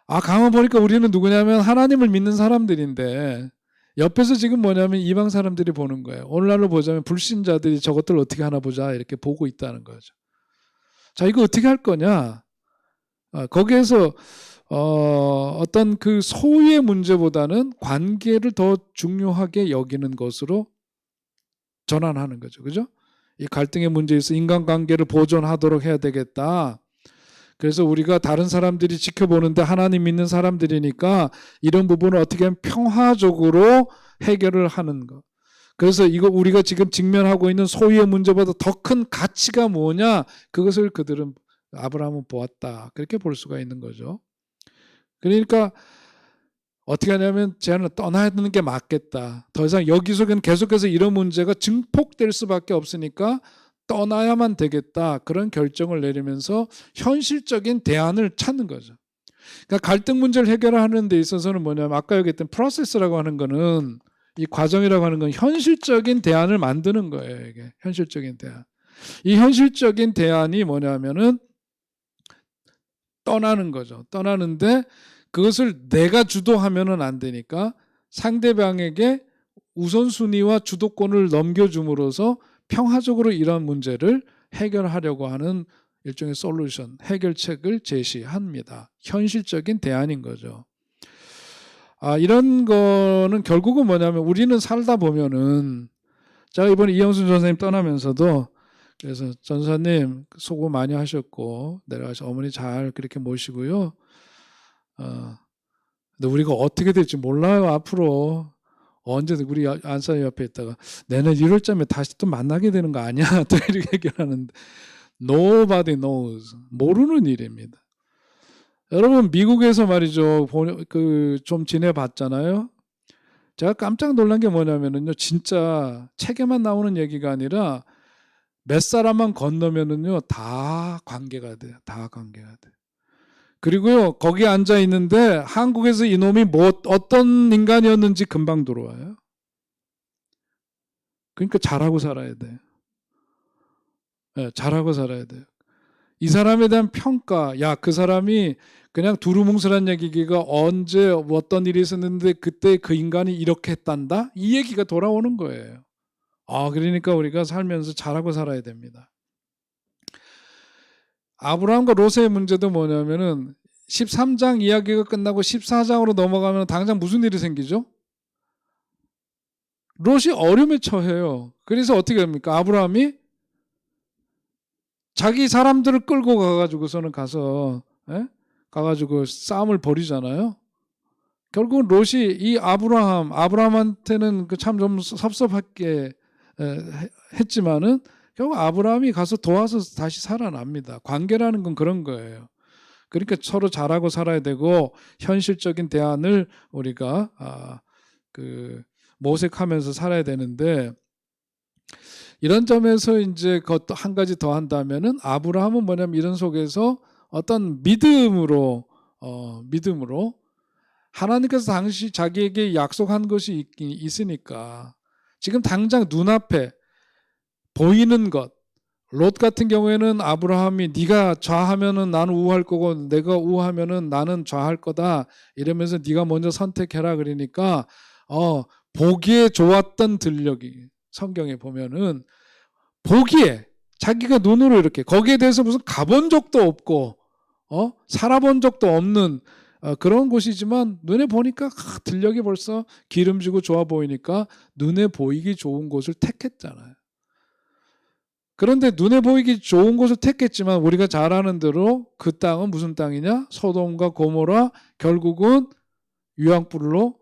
가만 보니까 우리는 누구냐면 하나님을 믿는 사람들인데 옆에서 지금 뭐냐면 이방 사람들이 보는 거예요. 오늘날로 보자면 불신자들이 저것들 어떻게 하나 보자 이렇게 보고 있다는 거죠. 자, 이거 어떻게 할 거냐? 거기에서 어떤 그 소유의 문제보다는 관계를 더 중요하게 여기는 것으로 전환하는 거죠. 그죠? 이 갈등의 문제에서 인간관계를 보존하도록 해야 되겠다. 그래서 우리가 다른 사람들이 지켜보는데 하나님 믿는 사람들이니까 이런 부분을 어떻게 하면 평화적으로 해결을 하는 것. 그래서 이거 우리가 지금 직면하고 있는 소유의 문제보다 더 큰 가치가 뭐냐? 그것을 그들은 아브라함은 보았다. 그렇게 볼 수가 있는 거죠. 그러니까 어떻게 하냐면 쟤는 떠나야 되는 게 맞겠다. 더 이상 여기서는 계속해서 이런 문제가 증폭될 수밖에 없으니까 떠나야만 되겠다. 그런 결정을 내리면서 현실적인 대안을 찾는 거죠. 그러니까 갈등 문제를 해결하는 데 있어서는 뭐냐면 아까 얘기했던 프로세스라고 하는 거는 이 과정이라고 하는 건 현실적인 대안을 만드는 거예요. 이게 현실적인 대안. 이 현실적인 대안이 뭐냐면은 떠나는 거죠. 떠나는데 그것을 내가 주도하면은 안 되니까 상대방에게 우선순위와 주도권을 넘겨줌으로써 평화적으로 이런 문제를 해결하려고 하는 일종의 솔루션, 해결책을 제시합니다. 현실적인 대안인 거죠. 이런 거는 결국은 뭐냐면 우리는 살다 보면은 제가 이번에 이영순 전사님 떠나면서도 그래서 전사님 수고 많이 하셨고 내려가서 어머니 잘 그렇게 모시고요. 근데 우리가 어떻게 될지 몰라요. 앞으로 언제 우리 안사님 옆에 있다가 내년 1월쯤에 다시 또 만나게 되는 거 아니야? 또 이렇게 얘기하는데 nobody knows. 모르는 일입니다. 여러분 미국에서 말이죠. 좀 지내봤잖아요. 제가 깜짝 놀란 게 뭐냐면요. 진짜 책에만 나오는 얘기가 아니라 몇 사람만 건너면은요. 다 관계가 돼요. 다 관계가 돼요. 그리고요. 거기 앉아 있는데 한국에서 이놈이 어떤 인간이었는지 금방 들어와요. 그러니까 잘하고 살아야 돼요. 네, 잘하고 살아야 돼요. 이 사람에 대한 평가, 그 사람이 그냥 두루뭉술한 얘기가 언제 어떤 일이 있었는데 그때 그 인간이 이렇게 했단다? 이 얘기가 돌아오는 거예요. 그러니까 우리가 살면서 잘하고 살아야 됩니다. 아브라함과 롯의 문제도 뭐냐면은 13장 이야기가 끝나고 14장으로 넘어가면 당장 무슨 일이 생기죠? 롯이 어려움에 처해요. 그래서 어떻게 됩니까? 아브라함이 자기 사람들을 끌고 가가지고서는 가가지고 싸움을 벌이잖아요. 결국은 롯이 이 아브라함한테는 참 좀 섭섭하게 했지만은 결국 아브라함이 가서 도와서 다시 살아납니다. 관계라는 건 그런 거예요. 그러니까 서로 잘하고 살아야 되고 현실적인 대안을 우리가 모색하면서 살아야 되는데 이런 점에서 이제 그것도 한 가지 더 한다면은 아브라함은 뭐냐면 이런 속에서 어떤 믿음으로 하나님께서 당시 자기에게 약속한 것이 있으니까 지금 당장 눈앞에 보이는 것, 롯 같은 경우에는 아브라함이 네가 좌하면은 나는 우할 거고 내가 우하면은 나는 좌할 거다 이러면서 네가 먼저 선택해라 그러니까 보기에 좋았던 들녘이 성경에 보면은 보기에 자기가 눈으로 이렇게 거기에 대해서 무슨 가본 적도 없고 살아본 적도 없는 그런 곳이지만 눈에 보니까 들녘이 벌써 기름지고 좋아 보이니까 눈에 보이기 좋은 곳을 택했잖아요. 그런데 눈에 보이기 좋은 곳을 택했지만 우리가 잘 아는 대로 그 땅은 무슨 땅이냐? 소돔과 고모라 결국은 유황불로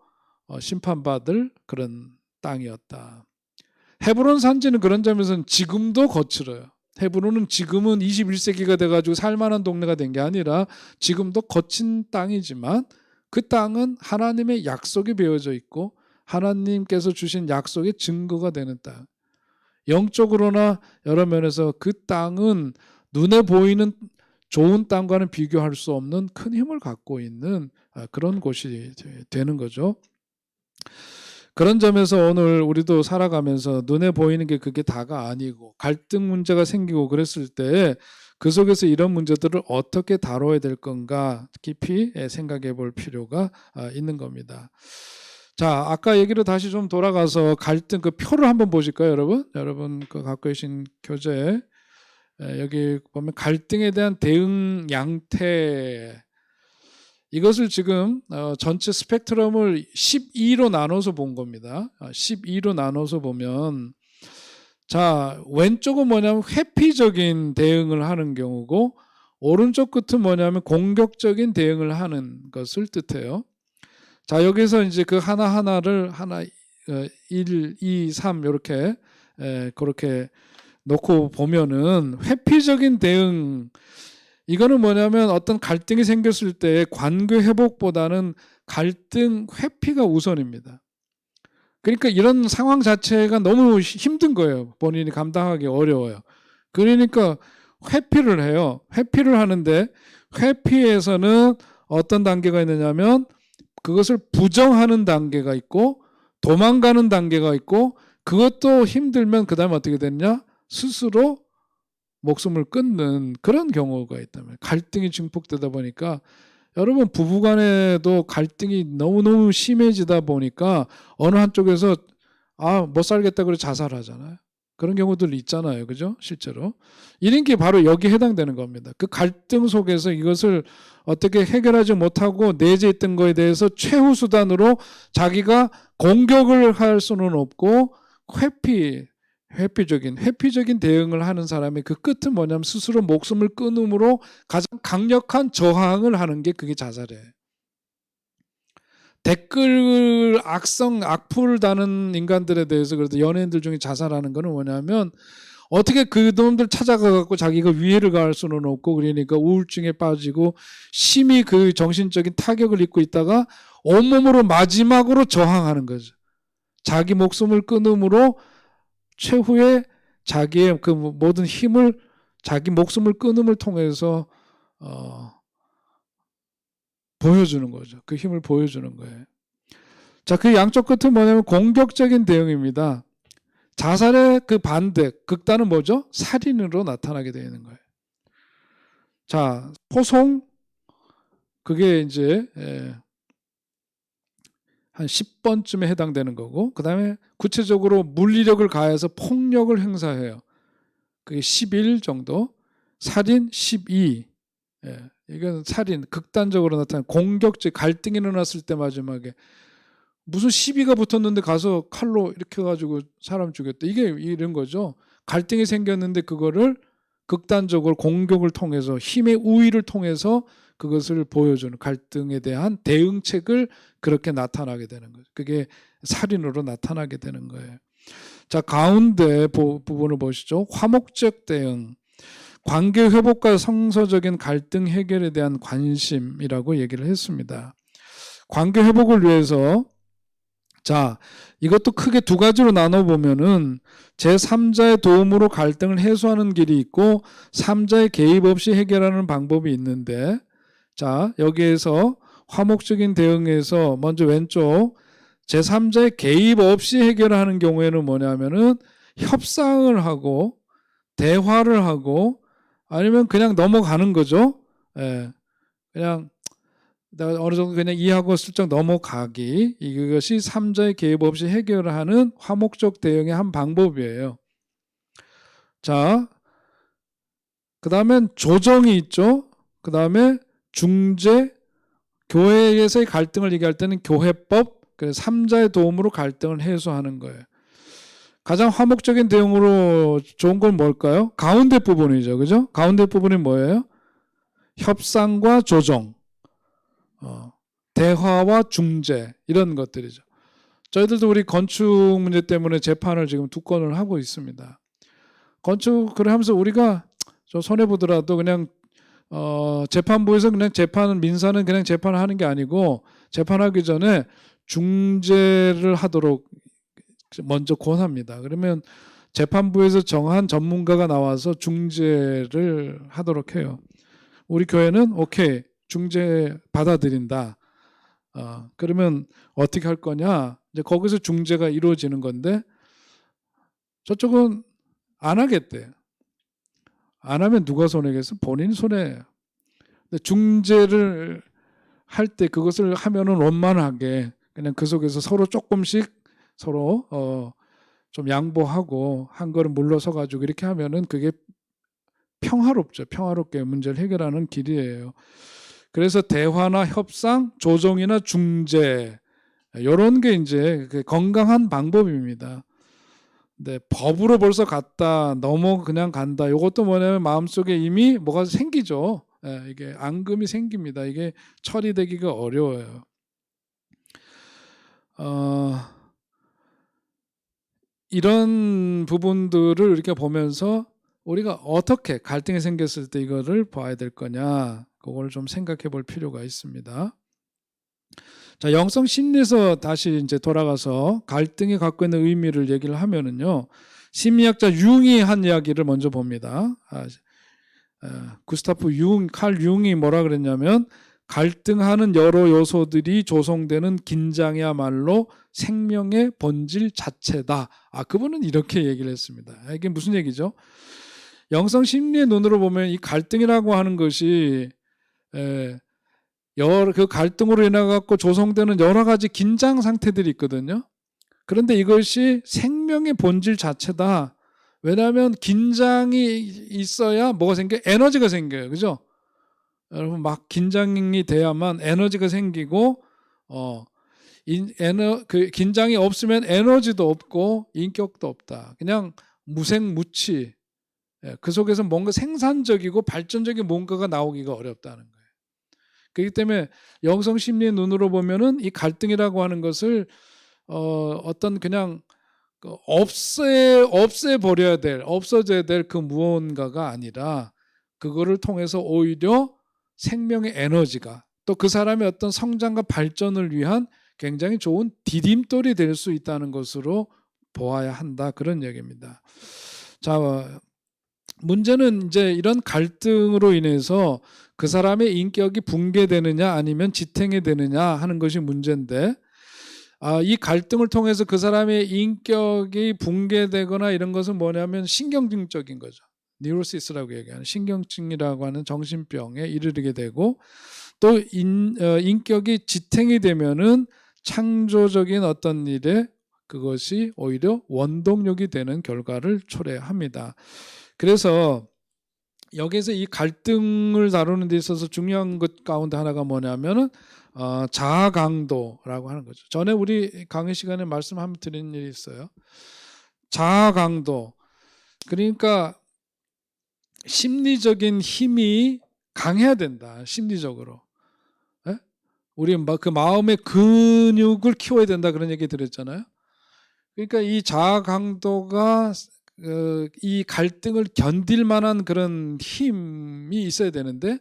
심판받을 그런 땅이었다. 헤브론 산지는 그런 점에서는 지금도 거칠어요. 헤브론은 지금은 21세기가 돼가지고 살만한 동네가 된 게 아니라 지금도 거친 땅이지만 그 땅은 하나님의 약속이 배어져 있고 하나님께서 주신 약속의 증거가 되는 땅. 영적으로나 여러 면에서 그 땅은 눈에 보이는 좋은 땅과는 비교할 수 없는 큰 힘을 갖고 있는 그런 곳이 되는 거죠. 그런 점에서 오늘 우리도 살아가면서 눈에 보이는 게 그게 다가 아니고 갈등 문제가 생기고 그랬을 때 그 속에서 이런 문제들을 어떻게 다뤄야 될 건가 깊이 생각해 볼 필요가 있는 겁니다. 자, 아까 얘기로 다시 좀 돌아가서 갈등 그 표를 한번 보실까요, 여러분? 여러분 그 갖고 계신 교재 여기 보면 갈등에 대한 대응 양태 이것을 지금 전체 스펙트럼을 12로 나눠서 본 겁니다. 12로 나눠서 보면 자, 왼쪽은 뭐냐면 회피적인 대응을 하는 경우고 오른쪽 끝은 뭐냐면 공격적인 대응을 하는 것을 뜻해요. 자, 여기서 이제 그 하나하나를 1, 2, 3 이렇게 그렇게 놓고 보면은 회피적인 대응 이거는 뭐냐면 어떤 갈등이 생겼을 때 관계 회복보다는 갈등 회피가 우선입니다. 그러니까 이런 상황 자체가 너무 힘든 거예요. 본인이 감당하기 어려워요. 그러니까 회피를 해요. 회피를 하는데 회피에서는 어떤 단계가 있느냐면 그것을 부정하는 단계가 있고 도망가는 단계가 있고 그것도 힘들면 그 다음에 어떻게 됐냐? 스스로 목숨을 끊는 그런 경우가 있다면 갈등이 증폭되다 보니까 여러분 부부간에도 갈등이 너무너무 심해지다 보니까 어느 한쪽에서 못 살겠다 그래 자살하잖아요. 그런 경우들 있잖아요. 그죠? 실제로. 이런 게 바로 여기에 해당되는 겁니다. 그 갈등 속에서 이것을 어떻게 해결하지 못하고 내재했던 거에 대해서 최후 수단으로 자기가 공격을 할 수는 없고 회피적인 대응을 하는 사람의 그 끝은 뭐냐면 스스로 목숨을 끊음으로 가장 강력한 저항을 하는 게 그게 자살이에요. 댓글 악플 다는 인간들에 대해서 그래도 연예인들 중에 자살하는 거는 뭐냐면 어떻게 그놈들 찾아가갖고 자기가 위해를 가할 수는 없고 그러니까 우울증에 빠지고 심히 그 정신적인 타격을 입고 있다가 온몸으로 마지막으로 저항하는 거죠. 자기 목숨을 끊음으로 최후의 자기의 그 모든 힘을 자기 목숨을 끊음을 통해서 보여주는 거죠. 그 힘을 보여주는 거예요. 자, 그 양쪽 끝은 뭐냐면 공격적인 대응입니다. 자살의 그 반대, 극단은 뭐죠? 살인으로 나타나게 되는 거예요. 자, 포송, 그게 이제 한 10번쯤에 해당되는 거고, 그 다음에 구체적으로 물리력을 가해서 폭력을 행사해요. 그게 11 정도, 살인 12. 이건 살인, 극단적으로 나타나는 공격적, 갈등이 일어났을 때 마지막에 무슨 시비가 붙었는데 가서 칼로 이렇게 해가지고 사람 죽였다. 이게 이런 거죠. 갈등이 생겼는데 그거를 극단적으로 공격을 통해서 힘의 우위를 통해서 그것을 보여주는 갈등에 대한 대응책을 그렇게 나타나게 되는 거죠. 그게 살인으로 나타나게 되는 거예요. 자, 가운데 부분을 보시죠. 화목적 대응. 관계 회복과 성서적인 갈등 해결에 대한 관심이라고 얘기를 했습니다. 관계 회복을 위해서 자, 이것도 크게 두 가지로 나눠보면은 제3자의 도움으로 갈등을 해소하는 길이 있고 3자의 개입 없이 해결하는 방법이 있는데 자, 여기에서 화목적인 대응에서 먼저 왼쪽 제3자의 개입 없이 해결하는 경우에는 뭐냐면은 협상을 하고 대화를 하고 아니면 그냥 넘어가는 거죠. 예. 그냥 내가 어느 정도 그냥 이해하고 슬쩍 넘어가기, 이것이 3자의 개입 없이 해결하는 화목적 대응의 한 방법이에요. 자, 그 다음엔 조정이 있죠. 그 다음에 중재, 교회에서의 갈등을 얘기할 때는 교회법, 그래서 3자의 도움으로 갈등을 해소하는 거예요. 가장 화목적인 대응으로 좋은 건 뭘까요? 가운데 부분이죠. 그죠? 가운데 부분이 뭐예요? 협상과 조정, 대화와 중재, 이런 것들이죠. 저희들도 우리 건축 문제 때문에 재판을 지금 2건을 하고 있습니다. 건축을 하면서 우리가 좀 손해보더라도 그냥 재판부에서 그냥 민사는 그냥 재판하는 게 아니고 재판하기 전에 중재를 하도록 먼저 권합니다. 그러면 재판부에서 정한 전문가가 나와서 중재를 하도록 해요. 우리 교회는 오케이, 중재 받아들인다. 그러면 어떻게 할 거냐? 이제 거기서 중재가 이루어지는 건데 저쪽은 안 하겠대요. 안 하면 누가 손해겠어? 본인 손해예요. 근데 중재를 할 때 그것을 하면은 원만하게 그냥 그 속에서 서로 조금씩 서로 좀 양보하고 한 걸음 물러서 가지고 이렇게 하면은 그게 평화롭죠. 평화롭게 문제를 해결하는 길이에요. 그래서 대화나 협상, 조정이나 중재, 이런 게 이제 건강한 방법입니다. 네, 법으로 벌써 갔다, 그냥 간다. 이것도 뭐냐면 마음속에 이미 뭐가 생기죠. 이게 앙금이 생깁니다. 이게 처리되기가 어려워요. 이런 부분들을 이렇게 보면서 우리가 어떻게 갈등이 생겼을 때 이거를 봐야 될 거냐, 그걸 좀 생각해 볼 필요가 있습니다. 자, 영성 심리에서 다시 이제 돌아가서 갈등이 갖고 있는 의미를 얘기를 하면은요, 심리학자 융이 한 이야기를 먼저 봅니다. 칼 융이 뭐라 그랬냐면, 갈등하는 여러 요소들이 조성되는 긴장이야말로 생명의 본질 자체다. 그분은 이렇게 얘기를 했습니다. 이게 무슨 얘기죠? 영성 심리의 눈으로 보면 이 갈등이라고 하는 것이 그 갈등으로 인해 갖고 조성되는 여러 가지 긴장 상태들이 있거든요. 그런데 이것이 생명의 본질 자체다. 왜냐하면 긴장이 있어야 뭐가 생겨요? 에너지가 생겨요. 그죠? 여러분, 막 긴장이 돼야만 에너지가 생기고, 그 긴장이 없으면 에너지도 없고 인격도 없다. 그냥 무생무치. 그 속에서 뭔가 생산적이고 발전적인 뭔가가 나오기가 어렵다는 거예요. 그렇기 때문에 영성 심리의 눈으로 보면은 이 갈등이라고 하는 것을 어떤 그냥 없어져야 될 그 무언가가 아니라, 그거를 통해서 오히려 생명의 에너지가, 또 그 사람의 어떤 성장과 발전을 위한 굉장히 좋은 디딤돌이 될 수 있다는 것으로 보아야 한다, 그런 얘기입니다. 자, 문제는 이제 이런 갈등으로 인해서 그 사람의 인격이 붕괴되느냐 아니면 지탱이 되느냐 하는 것이 문제인데, 이 갈등을 통해서 그 사람의 인격이 붕괴되거나 이런 것은 뭐냐면 신경증적인 거죠. 뉴로시스라고 얘기하는 신경증이라고 하는 정신병에 이르게 되고, 또 인격이 지탱이 되면은 창조적인 어떤 일에 그것이 오히려 원동력이 되는 결과를 초래합니다. 그래서 여기서 이 갈등을 다루는 데 있어서 중요한 것 가운데 하나가 뭐냐면은 자아 강도라고 하는 거죠. 전에 우리 강의 시간에 말씀 한번 드린 일이 있어요. 자아 강도. 그러니까 심리적인 힘이 강해야 된다. 심리적으로. 우리 그 마음의 근육을 키워야 된다, 그런 얘기 들었잖아요. 그러니까 이 자아 강도가 이 갈등을 견딜 만한 그런 힘이 있어야 되는데,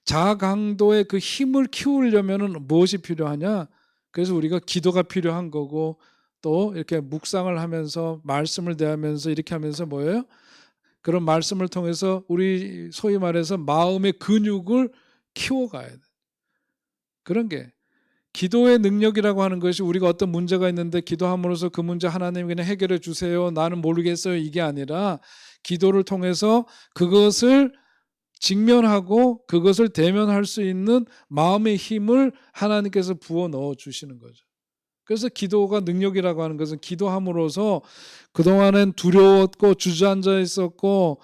자아 강도의 그 힘을 키우려면은 무엇이 필요하냐? 그래서 우리가 기도가 필요한 거고, 또 이렇게 묵상을 하면서 말씀을 대하면서 이렇게 하면서 뭐예요? 그런 말씀을 통해서 우리 소위 말해서 마음의 근육을 키워가야 돼. 그런 게 기도의 능력이라고 하는 것이 우리가 어떤 문제가 있는데 기도함으로써 그 문제 하나님 그냥 해결해 주세요. 나는 모르겠어요. 이게 아니라 기도를 통해서 그것을 직면하고 그것을 대면할 수 있는 마음의 힘을 하나님께서 부어 넣어 주시는 거죠. 그래서 기도가 능력이라고 하는 것은 기도함으로써 그동안엔 두려웠고 주저앉아 있었고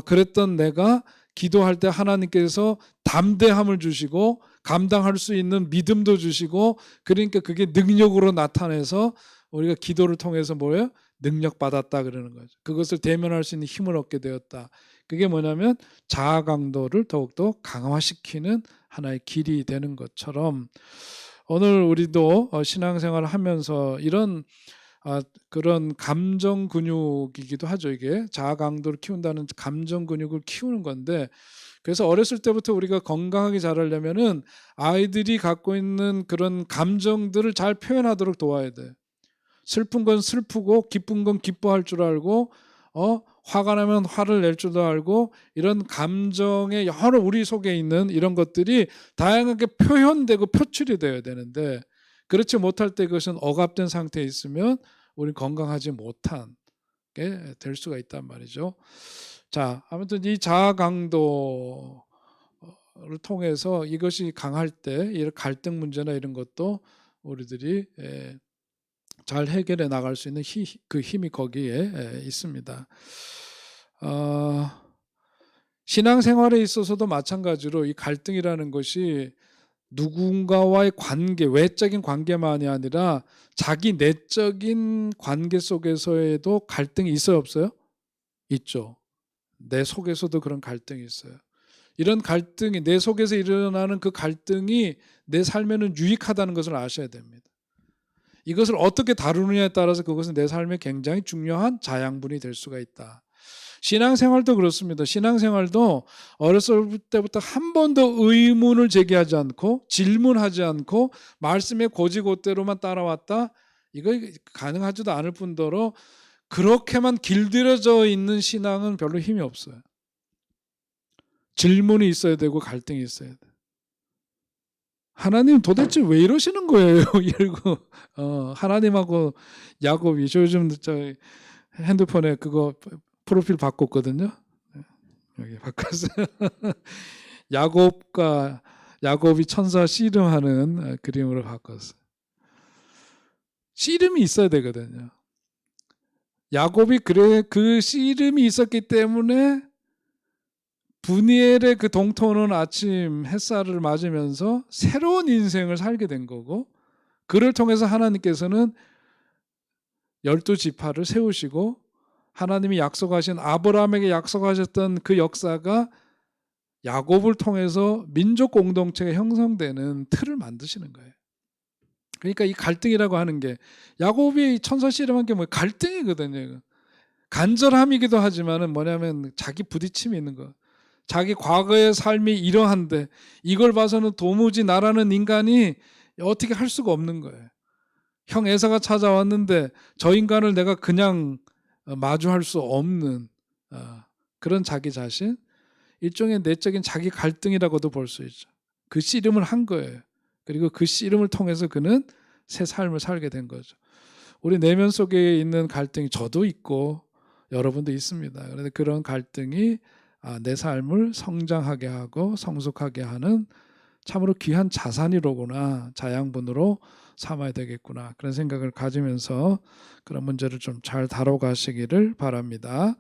그랬던 내가 기도할 때 하나님께서 담대함을 주시고 감당할 수 있는 믿음도 주시고 그러니까 그게 능력으로 나타내서 우리가 기도를 통해서 뭐예요? 능력 받았다 그러는 거죠. 그것을 대면할 수 있는 힘을 얻게 되었다. 그게 뭐냐면 자아 강도를 더욱더 강화시키는 하나의 길이 되는 것처럼 오늘 우리도 신앙생활을 하면서 이런 그런 감정 근육이기도 하죠. 이게 자아 강도를 키운다는 감정 근육을 키우는 건데 그래서 어렸을 때부터 우리가 건강하게 자라려면은 아이들이 갖고 있는 그런 감정들을 잘 표현하도록 도와야 돼. 슬픈 건 슬프고 기쁜 건 기뻐할 줄 알고 화가 나면 화를 낼 줄도 알고 이런 감정의 여러 우리 속에 있는 이런 것들이 다양하게 표현되고 표출이 되어야 되는데 그렇지 못할 때 그것은 억압된 상태에 있으면 우리는 건강하지 못한 게 될 수가 있단 말이죠. 자, 아무튼 이 자아 강도를 통해서 이것이 강할 때 이런 갈등 문제나 이런 것도 우리들이 잘 해결해 나갈 수 있는 그 힘이 거기에 있습니다. 신앙생활에 있어서도 마찬가지로 이 갈등이라는 것이 누군가와의 관계, 외적인 관계만이 아니라 자기 내적인 관계 속에서에도 갈등이 있어요, 없어요? 있죠. 내 속에서도 그런 갈등이 있어요. 이런 갈등이 내 속에서 일어나는 그 갈등이 내 삶에는 유익하다는 것을 아셔야 됩니다. 이것을 어떻게 다루느냐에 따라서 그것은 내 삶에 굉장히 중요한 자양분이 될 수가 있다. 신앙생활도 그렇습니다. 신앙생활도 어렸을 때부터 한 번도 의문을 제기하지 않고 질문하지 않고 말씀의 고지고대로만 따라왔다. 이거 가능하지도 않을 뿐더러 그렇게만 길들여져 있는 신앙은 별로 힘이 없어요. 질문이 있어야 되고 갈등이 있어야 돼. 하나님 도대체 왜 이러시는 거예요? 이러고 하나님하고 야곱이 요즘 저 핸드폰에 그거 프로필 바꿨거든요. 여기 바꿨어요. 야곱이 천사 씨름하는 그림으로 바꿨어요. 씨름이 있어야 되거든요. 야곱이 그 씨름이 있었기 때문에 브니엘의 그 동토는 아침 햇살을 맞으면서 새로운 인생을 살게 된 거고 그를 통해서 하나님께서는 12지파를 세우시고 하나님이 약속하신 아브라함에게 약속하셨던 그 역사가 야곱을 통해서 민족 공동체가 형성되는 틀을 만드시는 거예요. 그러니까 이 갈등이라고 하는 게 야곱이 천사 씨름한 게 갈등이거든요. 간절함이기도 하지만은 뭐냐면 자기 부딪힘이 있는 거. 자기 과거의 삶이 이러한데 이걸 봐서는 도무지 나라는 인간이 어떻게 할 수가 없는 거예요. 형 에사가 찾아왔는데 저 인간을 내가 그냥 마주할 수 없는 그런 자기 자신, 일종의 내적인 자기 갈등이라고도 볼 수 있죠. 그 씨름을 한 거예요. 그리고 그 씨름을 통해서 그는 새 삶을 살게 된 거죠. 우리 내면 속에 있는 갈등이 저도 있고 여러분도 있습니다. 그런데 그런 갈등이 내 삶을 성장하게 하고 성숙하게 하는 참으로 귀한 자산이로구나, 자양분으로 삼아야 되겠구나 그런 생각을 가지면서 그런 문제를 좀 잘 다뤄가시기를 바랍니다.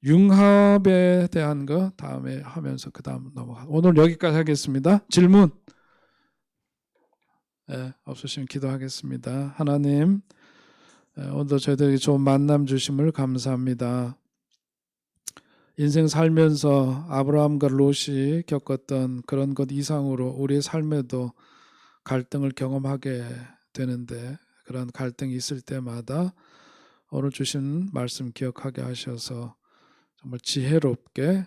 융합에 대한 거 다음에 하면서 그 다음 넘어가. 오늘 여기까지 하겠습니다. 질문 없으시면 기도하겠습니다. 하나님 오늘도 저희들에게 좋은 만남 주심을 감사합니다. 인생 살면서 아브라함과 롯이 겪었던 그런 것 이상으로 우리의 삶에도 갈등을 경험하게 되는데 그런 갈등이 있을 때마다 오늘 주신 말씀 기억하게 하셔서 정말 지혜롭게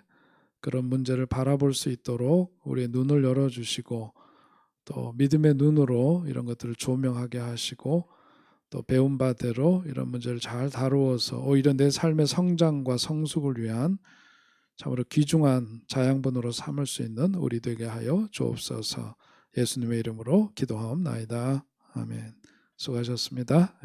그런 문제를 바라볼 수 있도록 우리의 눈을 열어주시고 또 믿음의 눈으로 이런 것들을 조명하게 하시고 또 배운 바대로 이런 문제를 잘 다루어서 오히려 내 삶의 성장과 성숙을 위한 참으로 귀중한 자양분으로 삼을 수 있는 우리 되게 하여 주옵소서. 예수님의 이름으로 기도하옵나이다. 아멘. 수고하셨습니다.